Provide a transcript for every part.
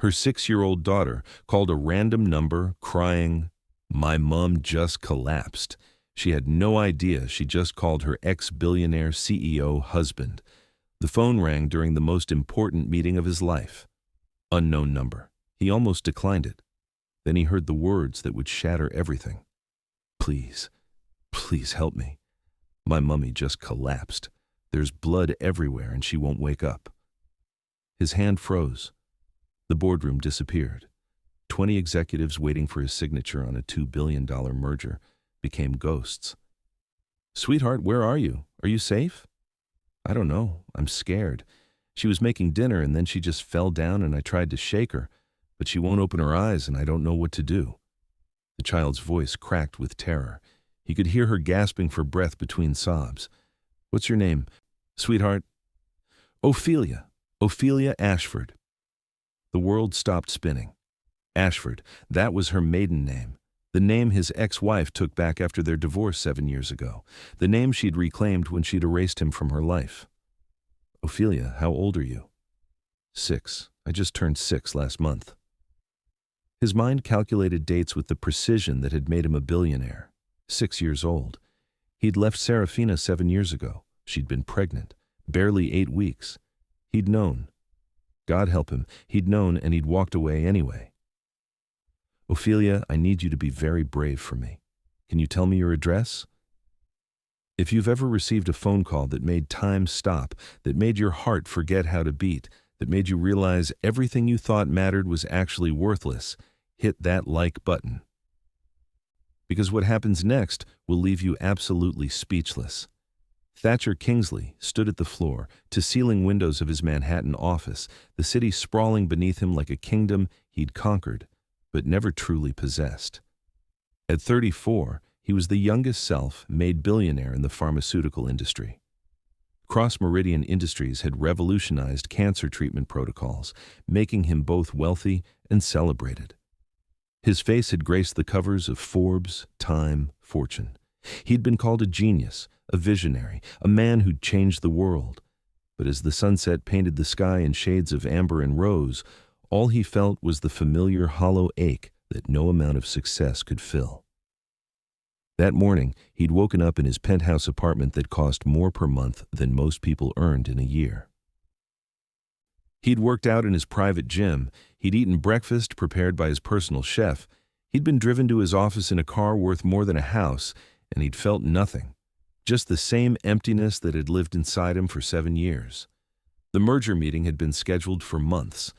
Her 6-year-old daughter called a random number, crying, "My mom just collapsed." She had no idea she just called her ex-billionaire CEO husband. The phone rang during the most important meeting of his life. Unknown number. He almost declined it. Then he heard the words that would shatter everything. "Please, please help me. My mummy just collapsed. There's blood everywhere and she won't wake up." His hand froze. The boardroom disappeared. 20 executives waiting for his signature on a $2 billion merger became ghosts. "Sweetheart, where are you? Are you safe?" "I don't know. I'm scared. She was making dinner and then she just fell down and I tried to shake her, but she won't open her eyes and I don't know what to do." The child's voice cracked with terror. He could hear her gasping for breath between sobs. "What's your name, sweetheart?" "Ophelia. Ophelia Ashford." The world stopped spinning. Ashford, that was her maiden name. The name his ex-wife took back after their divorce 7 years ago. The name she'd reclaimed when she'd erased him from her life. "Ophelia, how old are you?" "6. I just turned 6 last month." His mind calculated dates with the precision that had made him a billionaire. 6 years old. He'd left Serafina 7 years ago. She'd been pregnant. Barely 8 weeks. He'd known. God help him, he'd known and he'd walked away anyway. "Ophelia, I need you to be very brave for me. Can you tell me your address?" If you've ever received a phone call that made time stop, that made your heart forget how to beat, that made you realize everything you thought mattered was actually worthless, hit that like button. Because what happens next will leave you absolutely speechless. Thatcher Kingsley stood at the floor-to-ceiling windows of his Manhattan office, the city sprawling beneath him like a kingdom he'd conquered, but never truly possessed. At 34, he was the youngest self-made billionaire in the pharmaceutical industry. Cross Meridian Industries had revolutionized cancer treatment protocols, making him both wealthy and celebrated. His face had graced the covers of Forbes, Time, Fortune. He'd been called a genius, a visionary, a man who'd changed the world. But as the sunset painted the sky in shades of amber and rose, all he felt was the familiar hollow ache that no amount of success could fill. That morning, he'd woken up in his penthouse apartment that cost more per month than most people earned in a year. He'd worked out in his private gym, he'd eaten breakfast prepared by his personal chef, he'd been driven to his office in a car worth more than a house, and he'd felt nothing. Just the same emptiness that had lived inside him for 7 years. The merger meeting had been scheduled for months.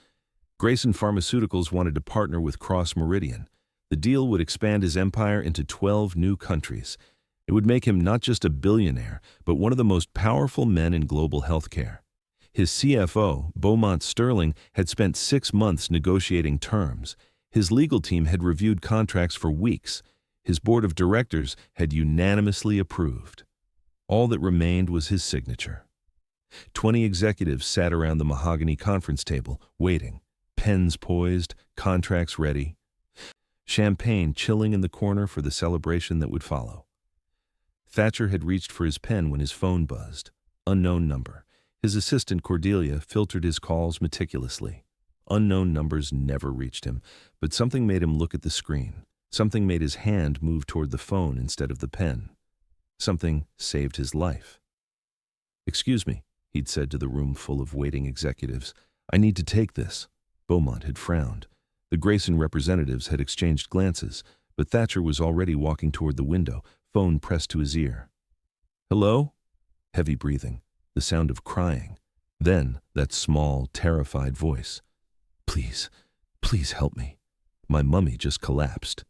Grayson Pharmaceuticals wanted to partner with Cross Meridian. The deal would expand his empire into 12 new countries. It would make him not just a billionaire, but one of the most powerful men in global healthcare. His CFO, Beaumont Sterling, had spent 6 months negotiating terms. His legal team had reviewed contracts for weeks. His board of directors had unanimously approved. All that remained was his signature. 20 executives sat around the mahogany conference table, waiting, pens poised, contracts ready. Champagne chilling in the corner for the celebration that would follow. Thatcher had reached for his pen when his phone buzzed. Unknown number. His assistant Cordelia filtered his calls meticulously. Unknown numbers never reached him, but something made him look at the screen. Something made his hand move toward the phone instead of the pen. Something saved his life. "Excuse me," he'd said to the room full of waiting executives. "I need to take this." Beaumont had frowned. The Grayson representatives had exchanged glances, but Thatcher was already walking toward the window, phone pressed to his ear. "Hello?" Heavy breathing, the sound of crying. Then that small, terrified voice. "Please, please help me. My mummy just collapsed."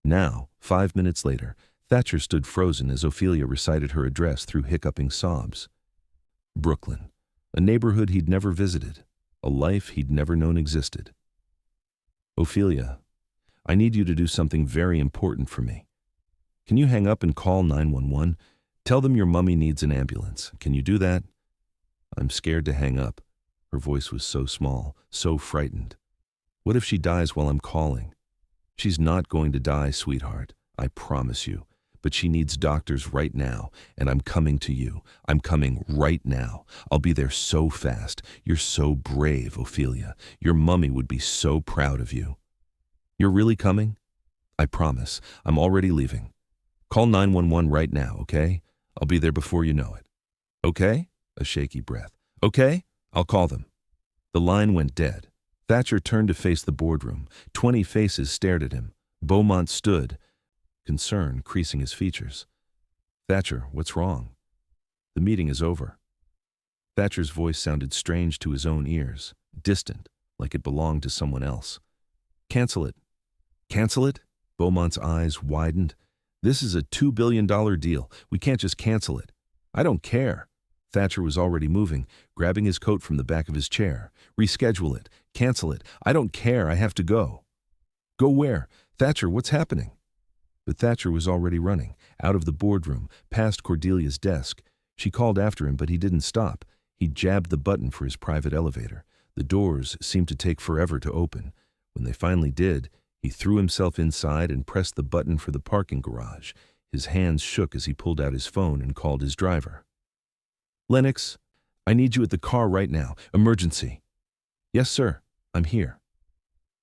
Now, 5 minutes later, Thatcher stood frozen as Ophelia recited her address through hiccuping sobs. Brooklyn, a neighborhood he'd never visited, a life he'd never known existed. "Ophelia, I need you to do something very important for me. Can you hang up and call 911? Tell them your mummy needs an ambulance. Can you do that?" "I'm scared to hang up." Her voice was so small, so frightened. "What if she dies while I'm calling?" "She's not going to die, sweetheart. I promise you. but she needs doctors right now, and I'm coming to you. I'm coming right now. I'll be there so fast. You're so brave, Ophelia. Your mummy would be so proud of you. You're really coming? I promise. I'm already leaving. Call 911 right now, okay? I'll be there before you know it. Okay? A shaky breath. Okay? I'll call them. The line went dead. Thatcher turned to face the boardroom. 20 faces stared at him. Beaumont stood, concern creasing his features. Thatcher, what's wrong? The meeting is over. Thatcher's voice sounded strange to his own ears, distant, like it belonged to someone else. Cancel it. Cancel it? Beaumont's eyes widened. This is a $2 billion deal. We can't just cancel it. I don't care. Thatcher was already moving, grabbing his coat from the back of his chair. Reschedule it. Cancel it. I don't care. I have to go. Go where? Thatcher, what's happening? But Thatcher was already running, out of the boardroom, past Cordelia's desk. She called after him, but he didn't stop. He jabbed the button for his private elevator. The doors seemed to take forever to open. When they finally did, he threw himself inside and pressed the button for the parking garage. His hands shook as he pulled out his phone and called his driver. Lennox, I need you at the car right now. Emergency. Yes, sir. I'm here.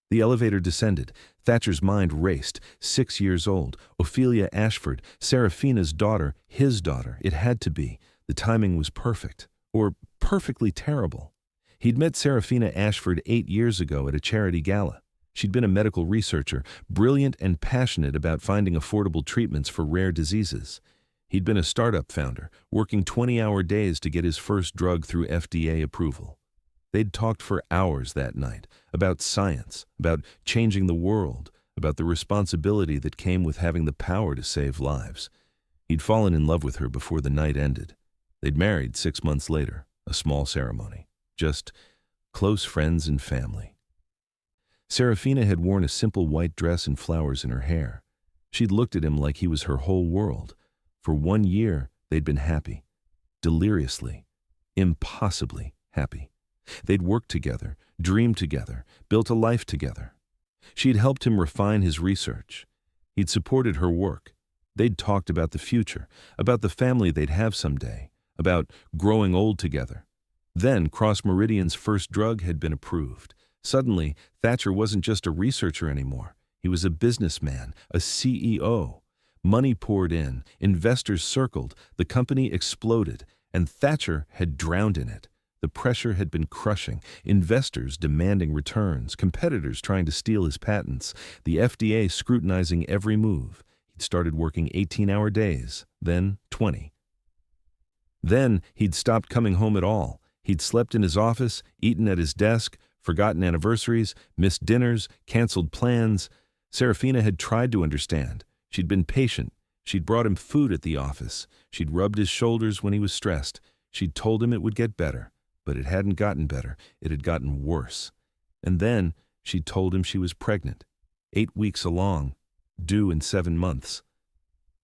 The elevator descended. Thatcher's mind raced. 6 years old. Ophelia Ashford, Seraphina's daughter, his daughter. It had to be. The timing was perfect. Or perfectly terrible. He'd met Seraphina Ashford 8 years ago at a charity gala. She'd been a medical researcher, brilliant and passionate about finding affordable treatments for rare diseases. He'd been a startup founder, working 20-hour days to get his first drug through FDA approval. They'd talked for hours that night about science, about changing the world, about the responsibility that came with having the power to save lives. He'd fallen in love with her before the night ended. They'd married 6 months later, a small ceremony, just close friends and family. Seraphina had worn a simple white dress and flowers in her hair. She'd looked at him like he was her whole world. For 1 year, they'd been happy. Deliriously, impossibly happy. They'd worked together, dreamed together, built a life together. She'd helped him refine his research. He'd supported her work. They'd talked about the future, about the family they'd have someday, about growing old together. Then Cross Meridian's first drug had been approved. Suddenly, Thatcher wasn't just a researcher anymore. He was a businessman, a CEO. Money poured in, investors circled, the company exploded, and Thatcher had drowned in it. The pressure had been crushing, investors demanding returns, competitors trying to steal his patents, the FDA scrutinizing every move. He'd started working 18-hour days, then 20. Then he'd stopped coming home at all. He'd slept in his office, eaten at his desk, forgotten anniversaries, missed dinners, canceled plans. Seraphina had tried to understand. She'd been patient. She'd brought him food at the office. She'd rubbed his shoulders when he was stressed. She'd told him it would get better. But it hadn't gotten better. It had gotten worse. And then she'd told him she was pregnant. 8 weeks along, due in 7 months.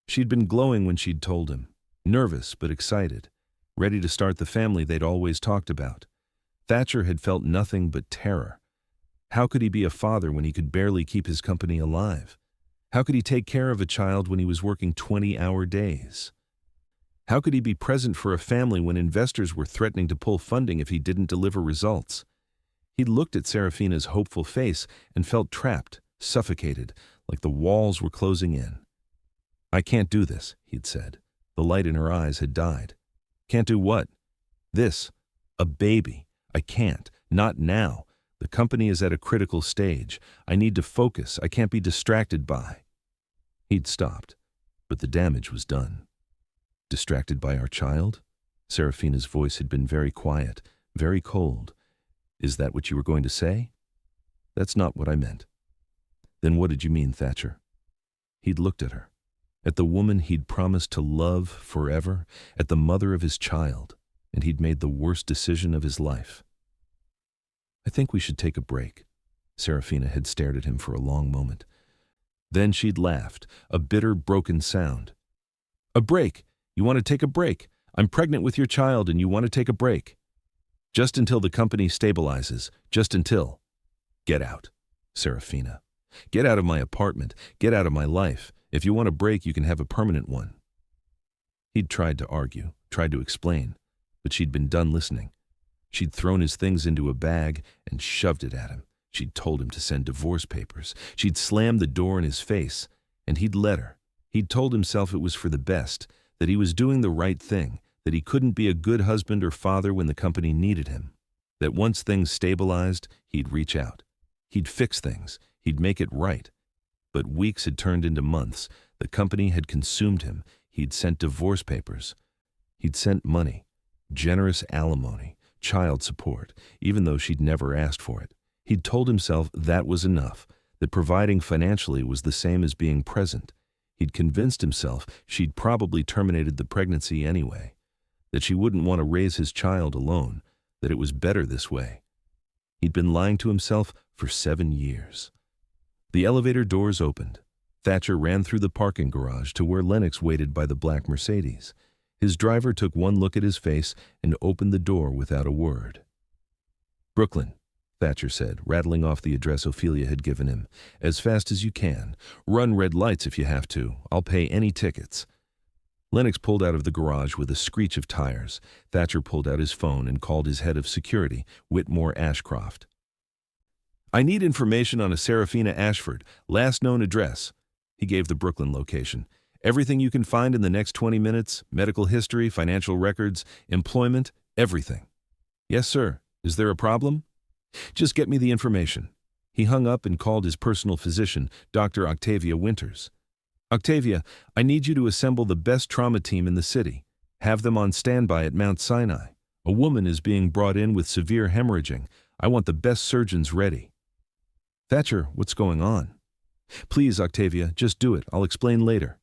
She'd been glowing when she'd told him. Nervous but excited. Ready to start the family they'd always talked about. Thatcher had felt nothing but terror. How could he be a father when he could barely keep his company alive? How could he take care of a child when he was working 20-hour days? How could he be present for a family when investors were threatening to pull funding if he didn't deliver results? He looked at Seraphina's hopeful face and felt trapped, suffocated, like the walls were closing in. I can't do this, he'd said. The light in her eyes had died. Can't do what? This. A baby. I can't. Not now. The company is at a critical stage. I need to focus. I can't be distracted by. He'd stopped, but the damage was done. Distracted by our child? Seraphina's voice had been very quiet, very cold. Is that what you were going to say? That's not what I meant. Then what did you mean, Thatcher? He'd looked at her, at the woman he'd promised to love forever, at the mother of his child, and he'd made the worst decision of his life. I think we should take a break. Seraphina had stared at him for a long moment. Then she'd laughed, a bitter, broken sound. A break! You want to take a break? I'm pregnant with your child and you want to take a break. Just until the company stabilizes. Just until. Get out, Seraphina. Get out of my apartment. Get out of my life. If you want a break, you can have a permanent one. He'd tried to argue, tried to explain, but she'd been done listening. She'd thrown his things into a bag and shoved it at him. She'd told him to send divorce papers. She'd slammed the door in his face, and he'd let her. He'd told himself it was for the best, that he was doing the right thing, that he couldn't be a good husband or father when the company needed him, that once things stabilized, he'd reach out. He'd fix things. He'd make it right. But weeks had turned into months. The company had consumed him. He'd sent divorce papers. He'd sent money, generous alimony, child support, even though she'd never asked for it. He'd told himself that was enough, that providing financially was the same as being present. He'd convinced himself she'd probably terminated the pregnancy anyway, that she wouldn't want to raise his child alone, that it was better this way. He'd been lying to himself for 7 years. The elevator doors opened. Thatcher ran through the parking garage to where Lennox waited by the black Mercedes. His driver took one look at his face and opened the door without a word. "Brooklyn," Thatcher said, rattling off the address Ophelia had given him. "As fast as you can. Run red lights if you have to. I'll pay any tickets." Lennox pulled out of the garage with a screech of tires. Thatcher pulled out his phone and called his head of security, Whitmore Ashcroft. "I need information on a Serafina Ashford, last known address." He gave the Brooklyn location. "Everything you can find in the next 20 minutes, medical history, financial records, employment, everything." "Yes, sir. Is there a problem?" "Just get me the information." He hung up and called his personal physician, Dr. Octavia Winters. "Octavia, I need you to assemble the best trauma team in the city. Have them on standby at Mount Sinai. A woman is being brought in with severe hemorrhaging. I want the best surgeons ready." "Thatcher, what's going on?" "Please, Octavia, just do it. I'll explain later."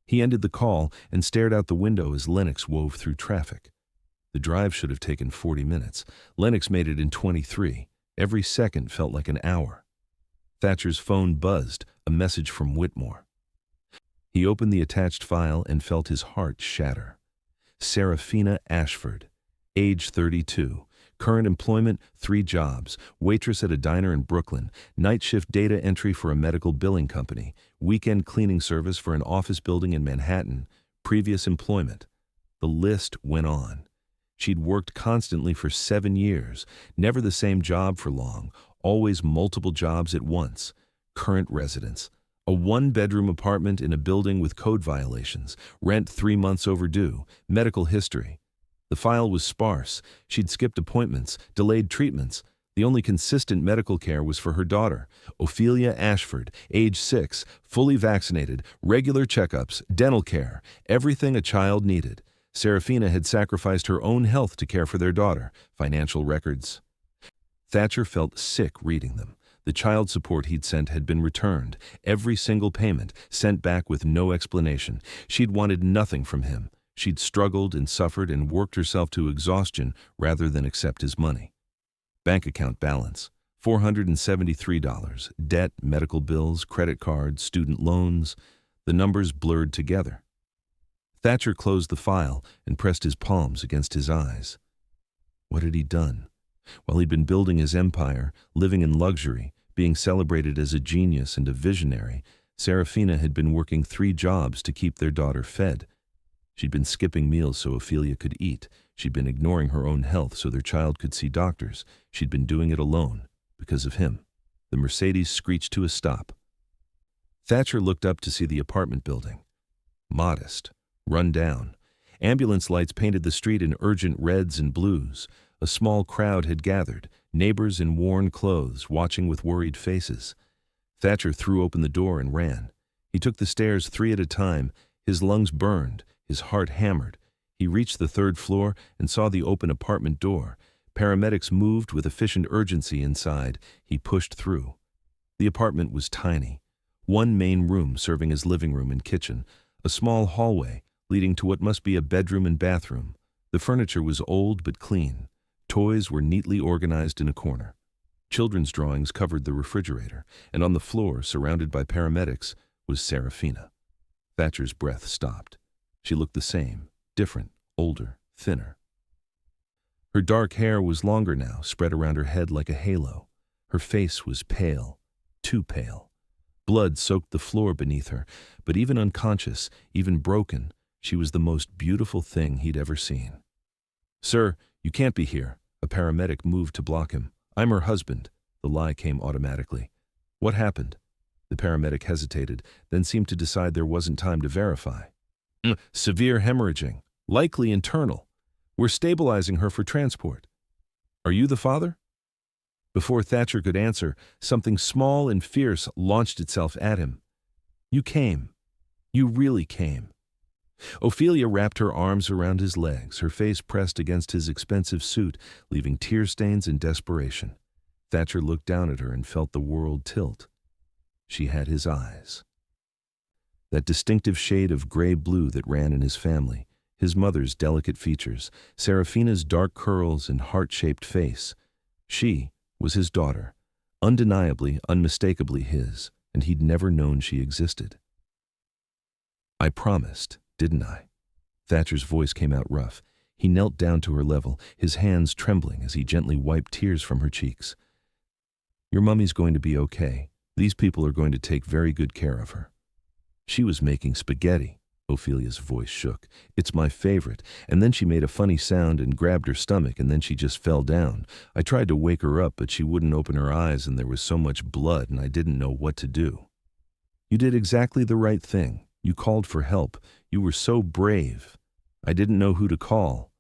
He ended the call and stared out the window as Lennox wove through traffic. The drive should have taken 40 minutes. Lennox made it in 23. Every second felt like an hour. Thatcher's phone buzzed, a message from Whitmore. He opened the attached file and felt his heart shatter. Serafina Ashford, age 32. Current employment, 3 jobs. Waitress at a diner in Brooklyn. Night shift data entry for a medical billing company. Weekend cleaning service for an office building in Manhattan. Previous employment. The list went on. She'd worked constantly for 7 years. Never the same job for long. Always multiple jobs at once. Current residence. A 1-bedroom apartment in a building with code violations. Rent 3 months overdue. Medical history. The file was sparse. She'd skipped appointments, delayed treatments. The only consistent medical care was for her daughter, Ophelia Ashford, age 6, fully vaccinated, regular checkups, dental care, everything a child needed. Serafina had sacrificed her own health to care for their daughter. Financial records. Thatcher felt sick reading them. The child support he'd sent had been returned. Every single payment, sent back with no explanation. She'd wanted nothing from him. She'd struggled and suffered and worked herself to exhaustion rather than accept his money. Bank account balance, $473. Debt, medical bills, credit cards, student loans. The numbers blurred together. Thatcher closed the file and pressed his palms against his eyes. What had he done? While he'd been building his empire, living in luxury, being celebrated as a genius and a visionary, Serafina had been working 3 jobs to keep their daughter fed. She'd been skipping meals so Ophelia could eat. She'd been ignoring her own health so their child could see doctors. She'd been doing it alone, because of him. The Mercedes screeched to a stop. Thatcher looked up to see the apartment building. Modest, run down. Ambulance lights painted the street in urgent reds and blues. A small crowd had gathered, neighbors in worn clothes, watching with worried faces. Thatcher threw open the door and ran. He took the stairs 3 at a time. His lungs burned. His heart hammered. He reached the 3rd floor and saw the open apartment door. Paramedics moved with efficient urgency inside. He pushed through. The apartment was tiny. 1 main room serving as living room and kitchen. A small hallway leading to what must be a bedroom and bathroom. The furniture was old but clean. Toys were neatly organized in a corner. Children's drawings covered the refrigerator, and on the floor, surrounded by paramedics, was Serafina. Thatcher's breath stopped. She looked the same, different, older, thinner. Her dark hair was longer now, spread around her head like a halo. Her face was pale, too pale. Blood soaked the floor beneath her, but even unconscious, even broken, she was the most beautiful thing he'd ever seen. "Sir, you can't be here." A paramedic moved to block him. "I'm her husband." The lie came automatically. "What happened?" The paramedic hesitated, then seemed to decide there wasn't time to verify. "Severe hemorrhaging, likely internal. We're stabilizing her for transport." "Are you the father?" Before Thatcher could answer, something small and fierce launched itself at him. "You came. You really came." Ophelia wrapped her arms around his legs, her face pressed against his expensive suit, leaving tear stains and desperation. Thatcher looked down at her and felt the world tilt. She had his eyes. That distinctive shade of gray-blue that ran in his family, his mother's delicate features, Serafina's dark curls and heart-shaped face. She was his daughter, undeniably, unmistakably his, and he'd never known she existed. "I promised, didn't I?" Thatcher's voice came out rough. He knelt down to her level, his hands trembling as he gently wiped tears from her cheeks. "Your mummy's going to be okay. These people are going to take very good care of her." "She was making spaghetti." Ophelia's voice shook. "It's my favorite." And then she made a funny sound and grabbed her stomach, and then she just fell down. I tried to wake her up, but she wouldn't open her eyes, and there was so much blood, and I didn't know what to do. "You did exactly the right thing. You called for help. You were so brave. I didn't know who to call.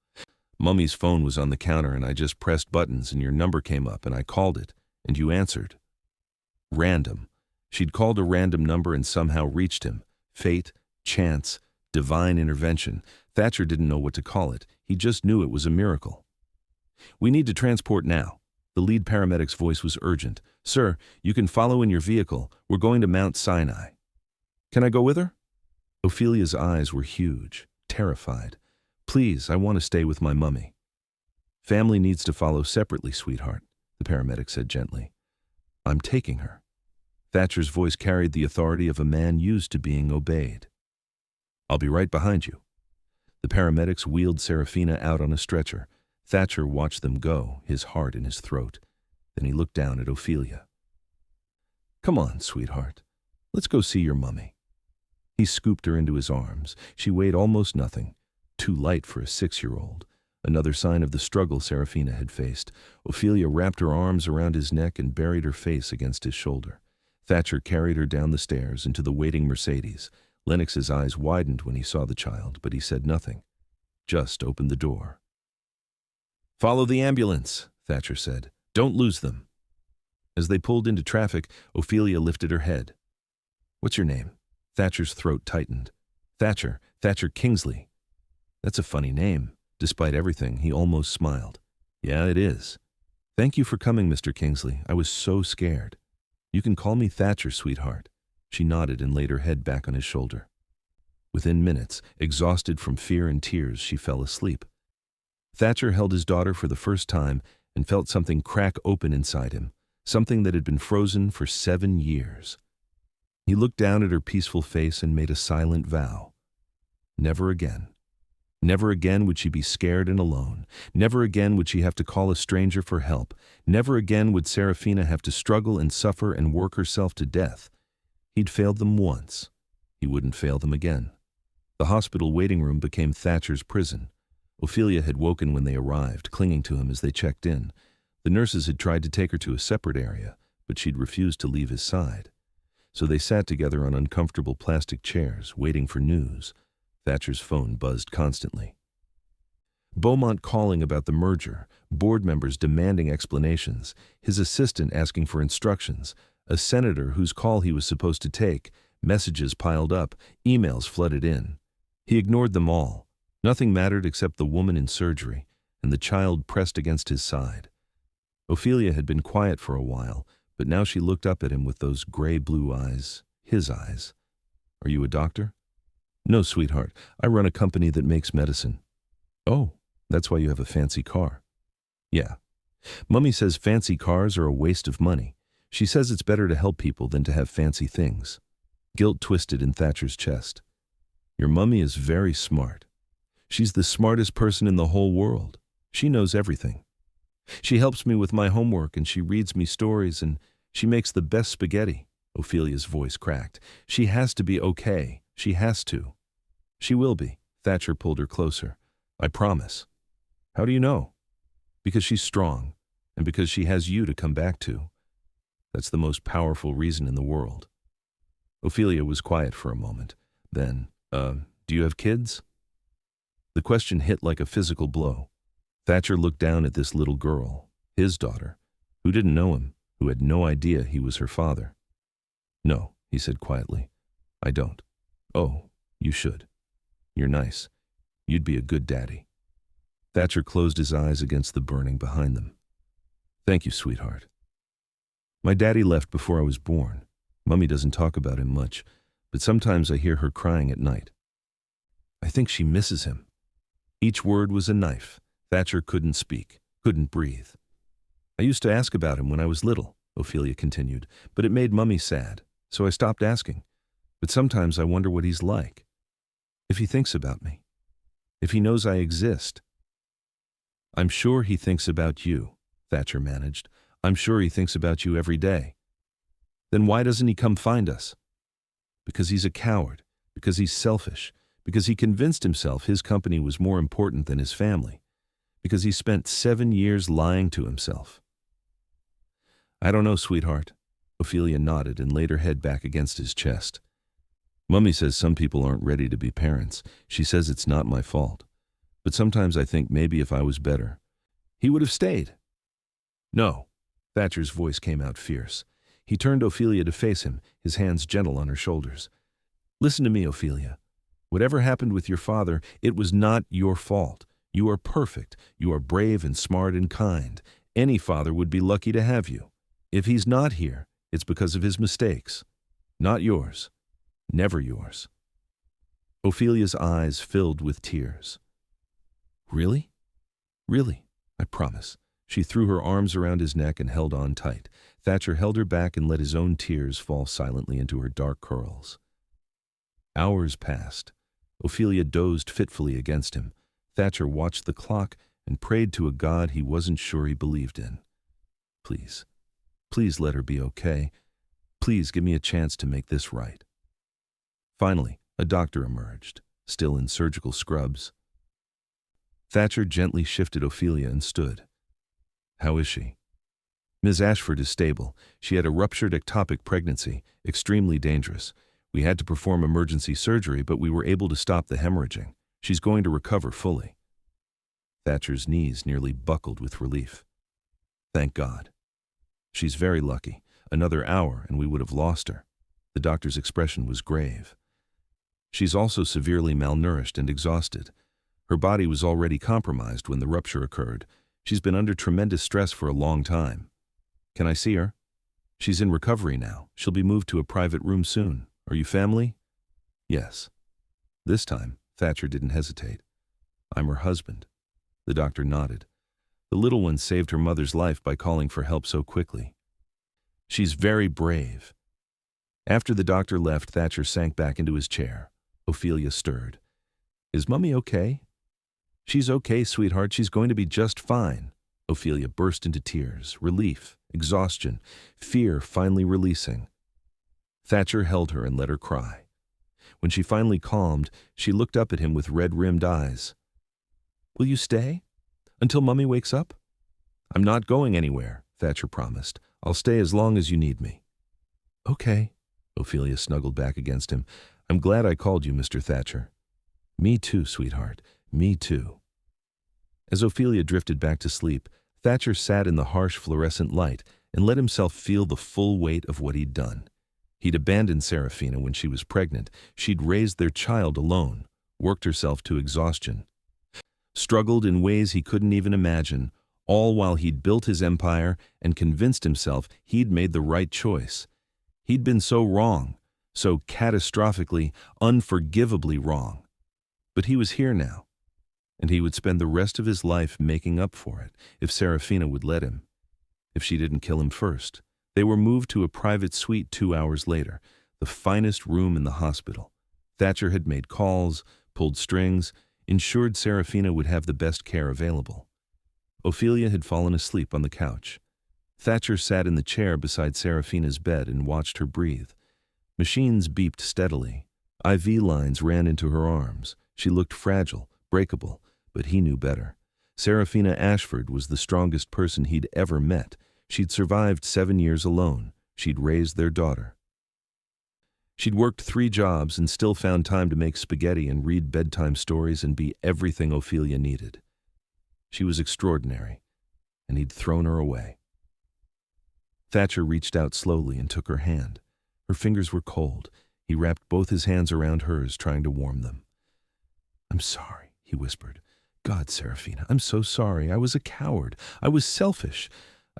Mummy's phone was on the counter, and I just pressed buttons, and your number came up, and I called it, and you answered." Random. She'd called a random number and somehow reached him. Fate, chance, divine intervention. Thatcher didn't know what to call it. He just knew it was a miracle. "We need to transport now." The lead paramedic's voice was urgent. "Sir, you can follow in your vehicle. We're going to Mount Sinai." "Can I go with her?" Ophelia's eyes were huge, terrified. "Please, I want to stay with my mummy." "Family needs to follow separately, sweetheart," the paramedic said gently. "I'm taking her." Thatcher's voice carried the authority of a man used to being obeyed. "I'll be right behind you." The paramedics wheeled Serafina out on a stretcher. Thatcher watched them go, his heart in his throat. Then he looked down at Ophelia. "Come on, sweetheart. Let's go see your mummy." He scooped her into his arms. She weighed almost nothing, too light for a 6-year-old. Another sign of the struggle Serafina had faced. Ophelia wrapped her arms around his neck and buried her face against his shoulder. Thatcher carried her down the stairs into the waiting Mercedes. Lennox's eyes widened when he saw the child, but he said nothing. Just opened the door. "Follow the ambulance," Thatcher said. "Don't lose them." As they pulled into traffic, Ophelia lifted her head. "What's your name?" Thatcher's throat tightened. "Thatcher Kingsley." "That's a funny name." Despite everything, he almost smiled. "Yeah, it is. Thank you for coming, Mr. Kingsley. I was so scared." "You can call me Thatcher, sweetheart." She nodded and laid her head back on his shoulder. Within minutes, exhausted from fear and tears, she fell asleep. Thatcher held his daughter for the first time and felt something crack open inside him, something that had been frozen for 7 years. He looked down at her peaceful face and made a silent vow. Never again. Never again would she be scared and alone. Never again would she have to call a stranger for help. Never again would Serafina have to struggle and suffer and work herself to death. He'd failed them once. He wouldn't fail them again. The hospital waiting room became Thatcher's prison. Ophelia had woken when they arrived, clinging to him as they checked in. The nurses had tried to take her to a separate area, but she'd refused to leave his side. So they sat together on uncomfortable plastic chairs, waiting for news. Thatcher's phone buzzed constantly. Beaumont calling about the merger, board members demanding explanations, his assistant asking for instructions, a senator whose call he was supposed to take, messages piled up, emails flooded in. He ignored them all. Nothing mattered except the woman in surgery and the child pressed against his side. Ophelia had been quiet for a while, but now she looked up at him with those gray-blue eyes, his eyes. "Are you a doctor?" "No, sweetheart. I run a company that makes medicine." "Oh, that's why you have a fancy car." "Yeah. Mummy says fancy cars are a waste of money. She says it's better to help people than to have fancy things." Guilt twisted in Thatcher's chest. "Your mummy is very smart. She's the smartest person in the whole world. She knows everything. She helps me with my homework, and she reads me stories, and she makes the best spaghetti." Ophelia's voice cracked. She has to be okay. She has to. She will be. Thatcher pulled her closer. I promise. How do you know? Because she's strong, and because she has you to come back to. That's the most powerful reason in the world. Ophelia was quiet for a moment. Then, do you have kids? The question hit like a physical blow. Thatcher looked down at this little girl, his daughter, who didn't know him, who had no idea he was her father. No, he said quietly. I don't. Oh, you should. You're nice. You'd be a good daddy. Thatcher closed his eyes against the burning behind them. Thank you, sweetheart. My daddy left before I was born. Mummy doesn't talk about him much, but sometimes I hear her crying at night. I think she misses him. Each word was a knife. Thatcher couldn't speak, couldn't breathe. I used to ask about him when I was little, Ophelia continued, but it made Mummy sad, so I stopped asking. But sometimes I wonder what he's like. If he thinks about me. If he knows I exist. I'm sure he thinks about you, Thatcher managed. I'm sure he thinks about you every day. Then why doesn't he come find us? Because he's a coward, because he's selfish, because he convinced himself his company was more important than his family, because he spent 7 years lying to himself. I don't know, sweetheart. Ophelia nodded and laid her head back against his chest. Mummy says some people aren't ready to be parents. She says it's not my fault. But sometimes I think maybe if I was better, he would have stayed. No. Thatcher's voice came out fierce. He turned Ophelia to face him, his hands gentle on her shoulders. Listen to me, Ophelia. Whatever happened with your father, it was not your fault. You are perfect. You are brave and smart and kind. Any father would be lucky to have you. If he's not here, it's because of his mistakes. Not yours. Never yours. Ophelia's eyes filled with tears. Really? Really, I promise. She threw her arms around his neck and held on tight. Thatcher held her back and let his own tears fall silently into her dark curls. Hours passed. Ophelia dozed fitfully against him. Thatcher watched the clock and prayed to a God he wasn't sure he believed in. Please, please let her be okay. Please give me a chance to make this right. Finally, a doctor emerged, still in surgical scrubs. Thatcher gently shifted Ophelia and stood. How is she? Ms. Ashford is stable. She had a ruptured ectopic pregnancy, extremely dangerous. We had to perform emergency surgery, but we were able to stop the hemorrhaging. She's going to recover fully. Thatcher's knees nearly buckled with relief. Thank God. She's very lucky. Another hour and we would have lost her. The doctor's expression was grave. She's also severely malnourished and exhausted. Her body was already compromised when the rupture occurred. She's been under tremendous stress for a long time. Can I see her? She's in recovery now. She'll be moved to a private room soon. Are you family? Yes. This time, Thatcher didn't hesitate. I'm her husband. The doctor nodded. The little one saved her mother's life by calling for help so quickly. She's very brave. After the doctor left, Thatcher sank back into his chair. Ophelia stirred. Is Mummy okay? She's okay, sweetheart. She's going to be just fine. Ophelia burst into tears, relief, exhaustion, fear finally releasing. Thatcher held her and let her cry. When she finally calmed, she looked up at him with red-rimmed eyes. Will you stay? Until Mummy wakes up? I'm not going anywhere, Thatcher promised. I'll stay as long as you need me. Okay. Ophelia snuggled back against him. I'm glad I called you, Mr. Thatcher. Me too, sweetheart. Me too. As Ophelia drifted back to sleep, Thatcher sat in the harsh fluorescent light and let himself feel the full weight of what he'd done. He'd abandoned Serafina when she was pregnant. She'd raised their child alone, worked herself to exhaustion, struggled in ways he couldn't even imagine, all while he'd built his empire and convinced himself he'd made the right choice. He'd been so wrong, so catastrophically, unforgivably wrong. But he was here now, and he would spend the rest of his life making up for it if Serafina would let him, if she didn't kill him first. They were moved to a private suite 2 hours later, the finest room in the hospital. Thatcher had made calls, pulled strings, ensured Serafina would have the best care available. Ophelia had fallen asleep on the couch. Thatcher sat in the chair beside Serafina's bed and watched her breathe. Machines beeped steadily. IV lines ran into her arms. She looked fragile, breakable, but he knew better. Serafina Ashford was the strongest person he'd ever met. She'd survived 7 years alone. She'd raised their daughter. She'd worked 3 jobs and still found time to make spaghetti and read bedtime stories and be everything Ophelia needed. She was extraordinary, and he'd thrown her away. Thatcher reached out slowly and took her hand. Her fingers were cold. He wrapped both his hands around hers, trying to warm them. "I'm sorry," he whispered. "God, Serafina, I'm so sorry. I was a coward. I was selfish.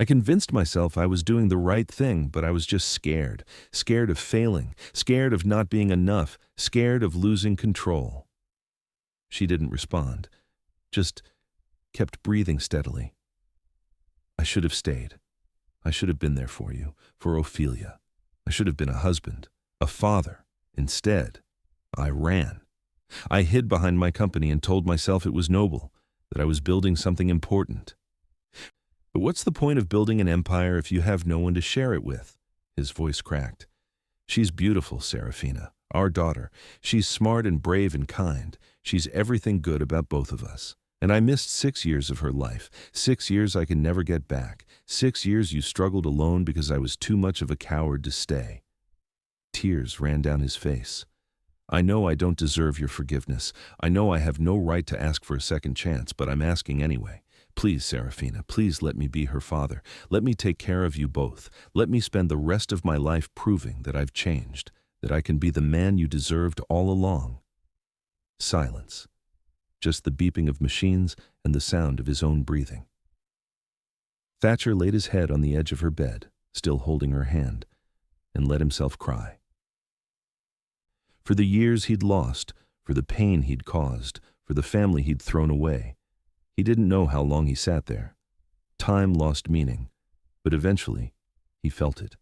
I convinced myself I was doing the right thing, but I was just scared. Scared of failing. Scared of not being enough. Scared of losing control." She didn't respond. Just kept breathing steadily. "I should have stayed. I should have been there for you, for Ophelia. I should have been a husband, a father. Instead, I ran. I hid behind my company and told myself it was noble, that I was building something important. But what's the point of building an empire if you have no one to share it with?" His voice cracked. "She's beautiful, Serafina, our daughter. She's smart and brave and kind. She's everything good about both of us. And I missed 6 years of her life, 6 years I can never get back, 6 years you struggled alone because I was too much of a coward to stay." Tears ran down his face. "I know I don't deserve your forgiveness. I know I have no right to ask for a second chance, but I'm asking anyway. Please, Serafina, please let me be her father. Let me take care of you both. Let me spend the rest of my life proving that I've changed, that I can be the man you deserved all along." Silence. Just the beeping of machines and the sound of his own breathing. Thatcher laid his head on the edge of her bed, still holding her hand, and let himself cry. For the years he'd lost, for the pain he'd caused, for the family he'd thrown away. He didn't know how long he sat there. Time lost meaning, but eventually he felt it.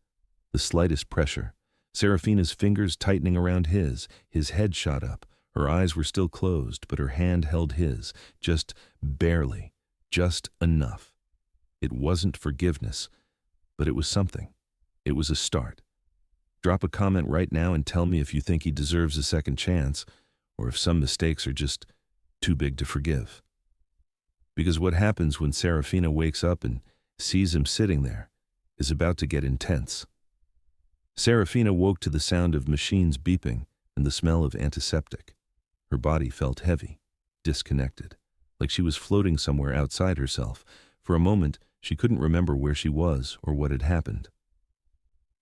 The slightest pressure. Serafina's fingers tightening around his head shot up. Her eyes were still closed, but her hand held his, just barely, just enough. It wasn't forgiveness, but it was something. It was a start. Drop a comment right now and tell me if you think he deserves a second chance, or if some mistakes are just too big to forgive. Because what happens when Serafina wakes up and sees him sitting there is about to get intense. Serafina woke to the sound of machines beeping and the smell of antiseptic. Her body felt heavy, disconnected, like she was floating somewhere outside herself. For a moment, she couldn't remember where she was or what had happened.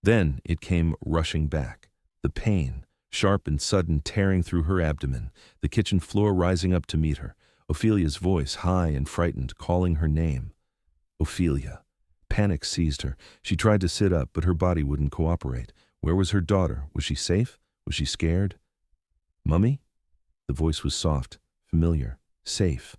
Then it came rushing back, the pain, sharp and sudden, tearing through her abdomen, the kitchen floor rising up to meet her, Ophelia's voice, high and frightened, calling her name. Ophelia. Panic seized her. She tried to sit up, but her body wouldn't cooperate. Where was her daughter? Was she safe? Was she scared? "Mummy?" The voice was soft, familiar, safe.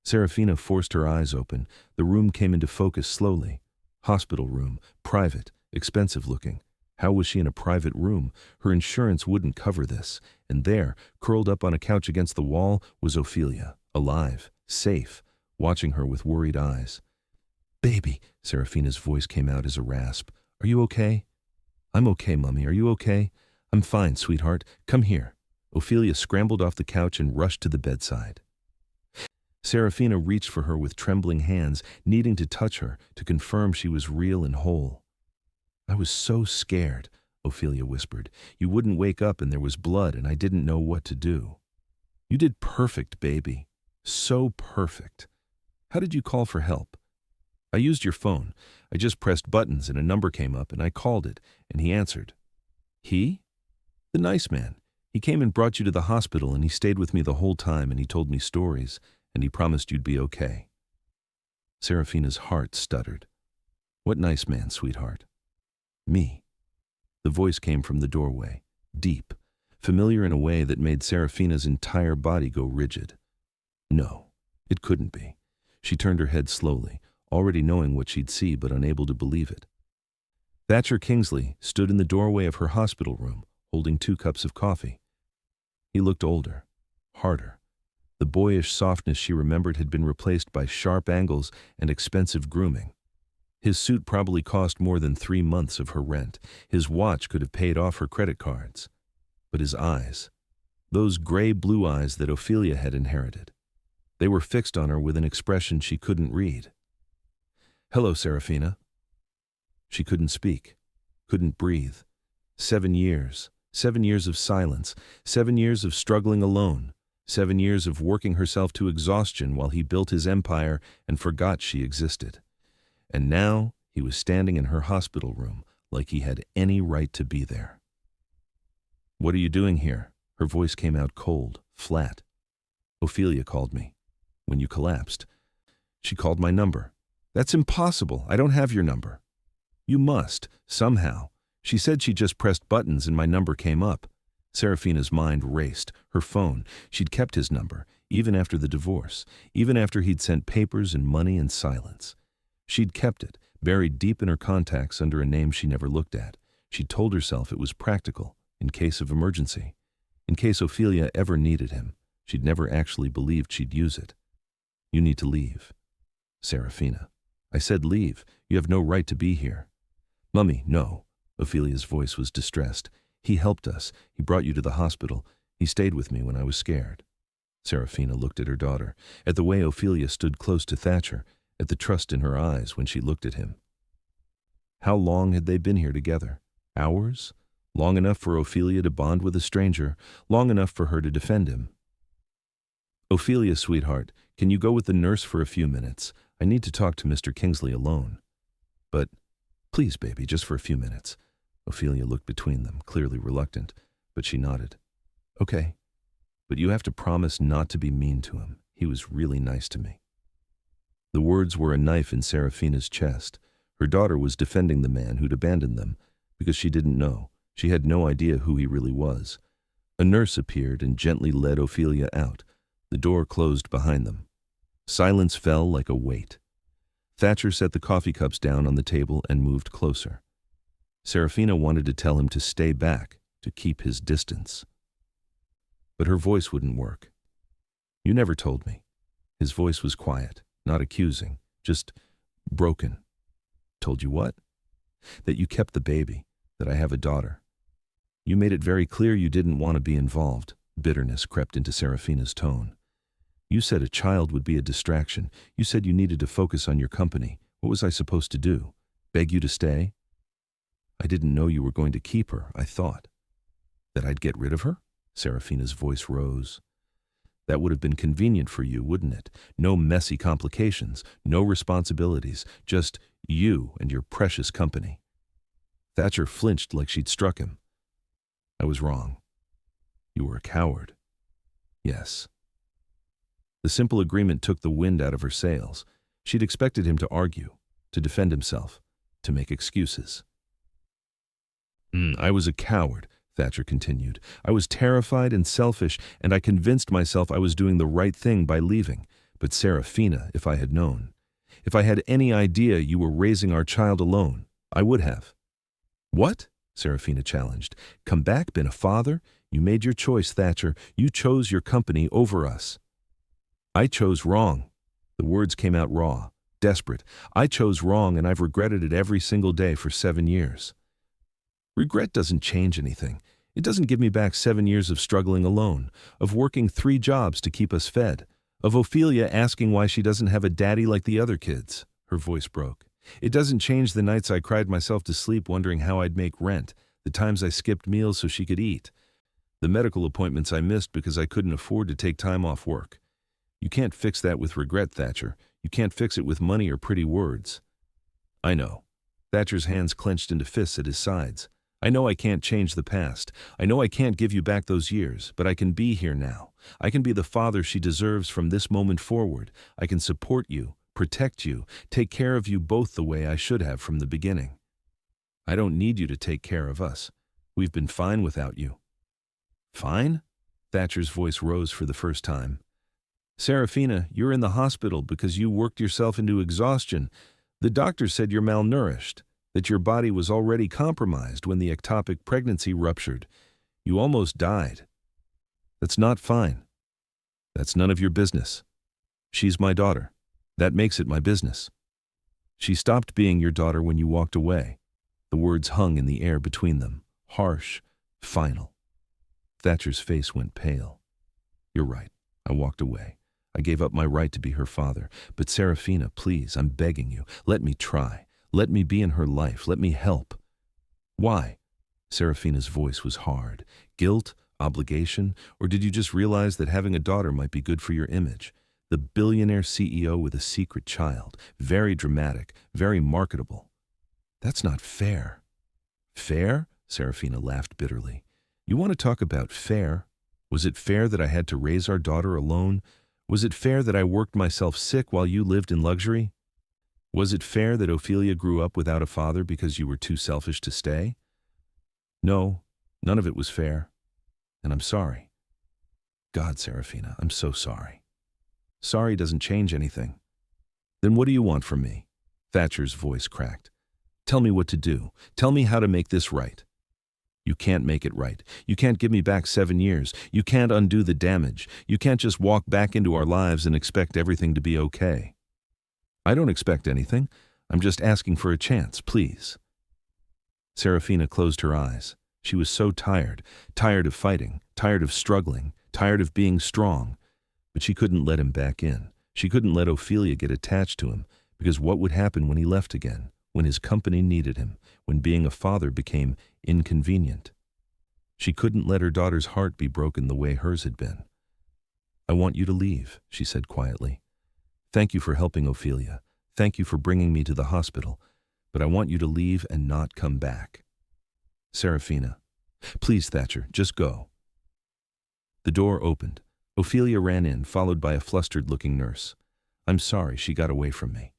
Serafina forced her eyes open. The room came into focus slowly. Hospital room, private, expensive looking. How was she in a private room? Her insurance wouldn't cover this. And there, curled up on a couch against the wall, was Ophelia, alive, safe, watching her with worried eyes. "Baby," Serafina's voice came out as a rasp. "Are you okay?" "I'm okay, Mummy. Are you okay?" "I'm fine, sweetheart. Come here." Ophelia scrambled off the couch and rushed to the bedside. Serafina reached for her with trembling hands, needing to touch her, to confirm she was real and whole. "I was so scared," Ophelia whispered. "You wouldn't wake up and there was blood and I didn't know what to do." "You did perfect, baby. So perfect. How did you call for help?" "I used your phone. I just pressed buttons and a number came up and I called it and he answered." "He?" "The nice man. He came and brought you to the hospital and he stayed with me the whole time and he told me stories and he promised you'd be okay." Serafina's heart stuttered. "What nice man, sweetheart?" "Me." The voice came from the doorway, deep, familiar in a way that made Serafina's entire body go rigid. No, it couldn't be. She turned her head slowly, already knowing what she'd see but unable to believe it. Thatcher Kingsley stood in the doorway of her hospital room, holding 2 cups of coffee. He looked older, harder. The boyish softness she remembered had been replaced by sharp angles and expensive grooming. His suit probably cost more than 3 months of her rent. His watch could have paid off her credit cards. But his eyes, those gray-blue eyes that Ophelia had inherited, they were fixed on her with an expression she couldn't read. "Hello, Serafina." She couldn't speak, couldn't breathe. 7 years, 7 years of silence, 7 years of struggling alone, 7 years of working herself to exhaustion while he built his empire and forgot she existed. And now he was standing in her hospital room like he had any right to be there. "What are you doing here?" Her voice came out cold, flat. "Ophelia called me. When you collapsed. She called my number." "That's impossible. I don't have your number." "You must, somehow. She said she just pressed buttons and my number came up." Serafina's mind raced. Her phone. She'd kept his number, even after the divorce, even after he'd sent papers and money and silence. She'd kept it, buried deep in her contacts under a name she never looked at. She'd told herself it was practical, in case of emergency. In case Ophelia ever needed him. She'd never actually believed she'd use it. "You need to leave." "Serafina." "I said leave. You have no right to be here." "Mummy, no." Ophelia's voice was distressed. "He helped us. He brought you to the hospital. He stayed with me when I was scared." Serafina looked at her daughter, at the way Ophelia stood close to Thatcher, at the trust in her eyes when she looked at him. How long had they been here together? Hours? Long enough for Ophelia to bond with a stranger, long enough for her to defend him. "Ophelia, sweetheart, can you go with the nurse for a few minutes? I need to talk to Mr. Kingsley alone." "But, please, baby, just for a few minutes." Ophelia looked between them, clearly reluctant, but she nodded. "Okay, but you have to promise not to be mean to him. He was really nice to me." The words were a knife in Serafina's chest. Her daughter was defending the man who'd abandoned them, because she didn't know. She had no idea who he really was. A nurse appeared and gently led Ophelia out. The door closed behind them. Silence fell like a weight. Thatcher set the coffee cups down on the table and moved closer. Serafina wanted to tell him to stay back, to keep his distance. But her voice wouldn't work. "You never told me." His voice was quiet, not accusing, just broken. "Told you what?" "That you kept the baby, that I have a daughter." "You made it very clear you didn't want to be involved." Bitterness crept into Serafina's tone. "You said a child would be a distraction. You said you needed to focus on your company. What was I supposed to do? Beg you to stay?" "I didn't know you were going to keep her, I thought." "That I'd get rid of her?" Serafina's voice rose. "That would have been convenient for you, wouldn't it? No messy complications, no responsibilities, just you and your precious company." Thatcher flinched like she'd struck him. "I was wrong. You were a coward." "Yes." The simple agreement took the wind out of her sails. She'd expected him to argue, to defend himself, to make excuses. "I was a coward," Thatcher continued. "I was terrified and selfish, and I convinced myself I was doing the right thing by leaving. But Serafina, if I had known, if I had any idea you were raising our child alone, I would have." "What?" Serafina challenged. "Come back, been a father? You made your choice, Thatcher. You chose your company over us." "I chose wrong." The words came out raw, desperate. "I chose wrong, and I've regretted it every single day for 7 years. Regret doesn't change anything. It doesn't give me back 7 years of struggling alone, of working 3 jobs to keep us fed, of Ophelia asking why she doesn't have a daddy like the other kids." Her voice broke. "It doesn't change the nights I cried myself to sleep wondering how I'd make rent, the times I skipped meals so she could eat, the medical appointments I missed because I couldn't afford to take time off work. You can't fix that with regret, Thatcher. You can't fix it with money or pretty words." "I know." Thatcher's hands clenched into fists at his sides. "I know I can't change the past. I know I can't give you back those years, but I can be here now. I can be the father she deserves from this moment forward. I can support you, protect you, take care of you both the way I should have from the beginning. I don't need you to take care of us. We've been fine without you." "Fine?" Thatcher's voice rose for the first time. "Serafina, you're in the hospital because you worked yourself into exhaustion. The doctor said you're malnourished, that your body was already compromised when the ectopic pregnancy ruptured. You almost died. That's not fine. That's none of your business. She's my daughter. That makes it my business." She stopped being your daughter when you walked away. The words hung in the air between them, harsh, final. Thatcher's face went pale. You're right. I walked away. I gave up my right to be her father. But Serafina, please, I'm begging you, let me try. Let me be in her life. Let me help. Why? Serafina's voice was hard. Guilt? Obligation? Or did you just realize that having a daughter might be good for your image? The billionaire CEO with a secret child. Very dramatic, very marketable. That's not fair. Fair? Serafina laughed bitterly. You want to talk about fair? Was it fair that I had to raise our daughter alone? Was it fair that I worked myself sick while you lived in luxury? Was it fair that Ophelia grew up without a father because you were too selfish to stay? No, none of it was fair. And I'm sorry. God, Serafina, I'm so sorry. Sorry doesn't change anything. Then what do you want from me? Thatcher's voice cracked. Tell me what to do. Tell me how to make this right. You can't make it right. You can't give me back 7 years. You can't undo the damage. You can't just walk back into our lives and expect everything to be okay. I don't expect anything. I'm just asking for a chance, please. Serafina closed her eyes. She was so tired, tired of fighting, tired of struggling, tired of being strong. But she couldn't let him back in. She couldn't let Ophelia get attached to him, because what would happen when he left again, when his company needed him, when being a father became inconvenient? She couldn't let her daughter's heart be broken the way hers had been. I want you to leave, she said quietly. Thank you for helping Ophelia. Thank you for bringing me to the hospital. But I want you to leave and not come back. Serafina. Please, Thatcher, just go. The door opened. Ophelia ran in, followed by a flustered-looking nurse. I'm sorry, she got away from me.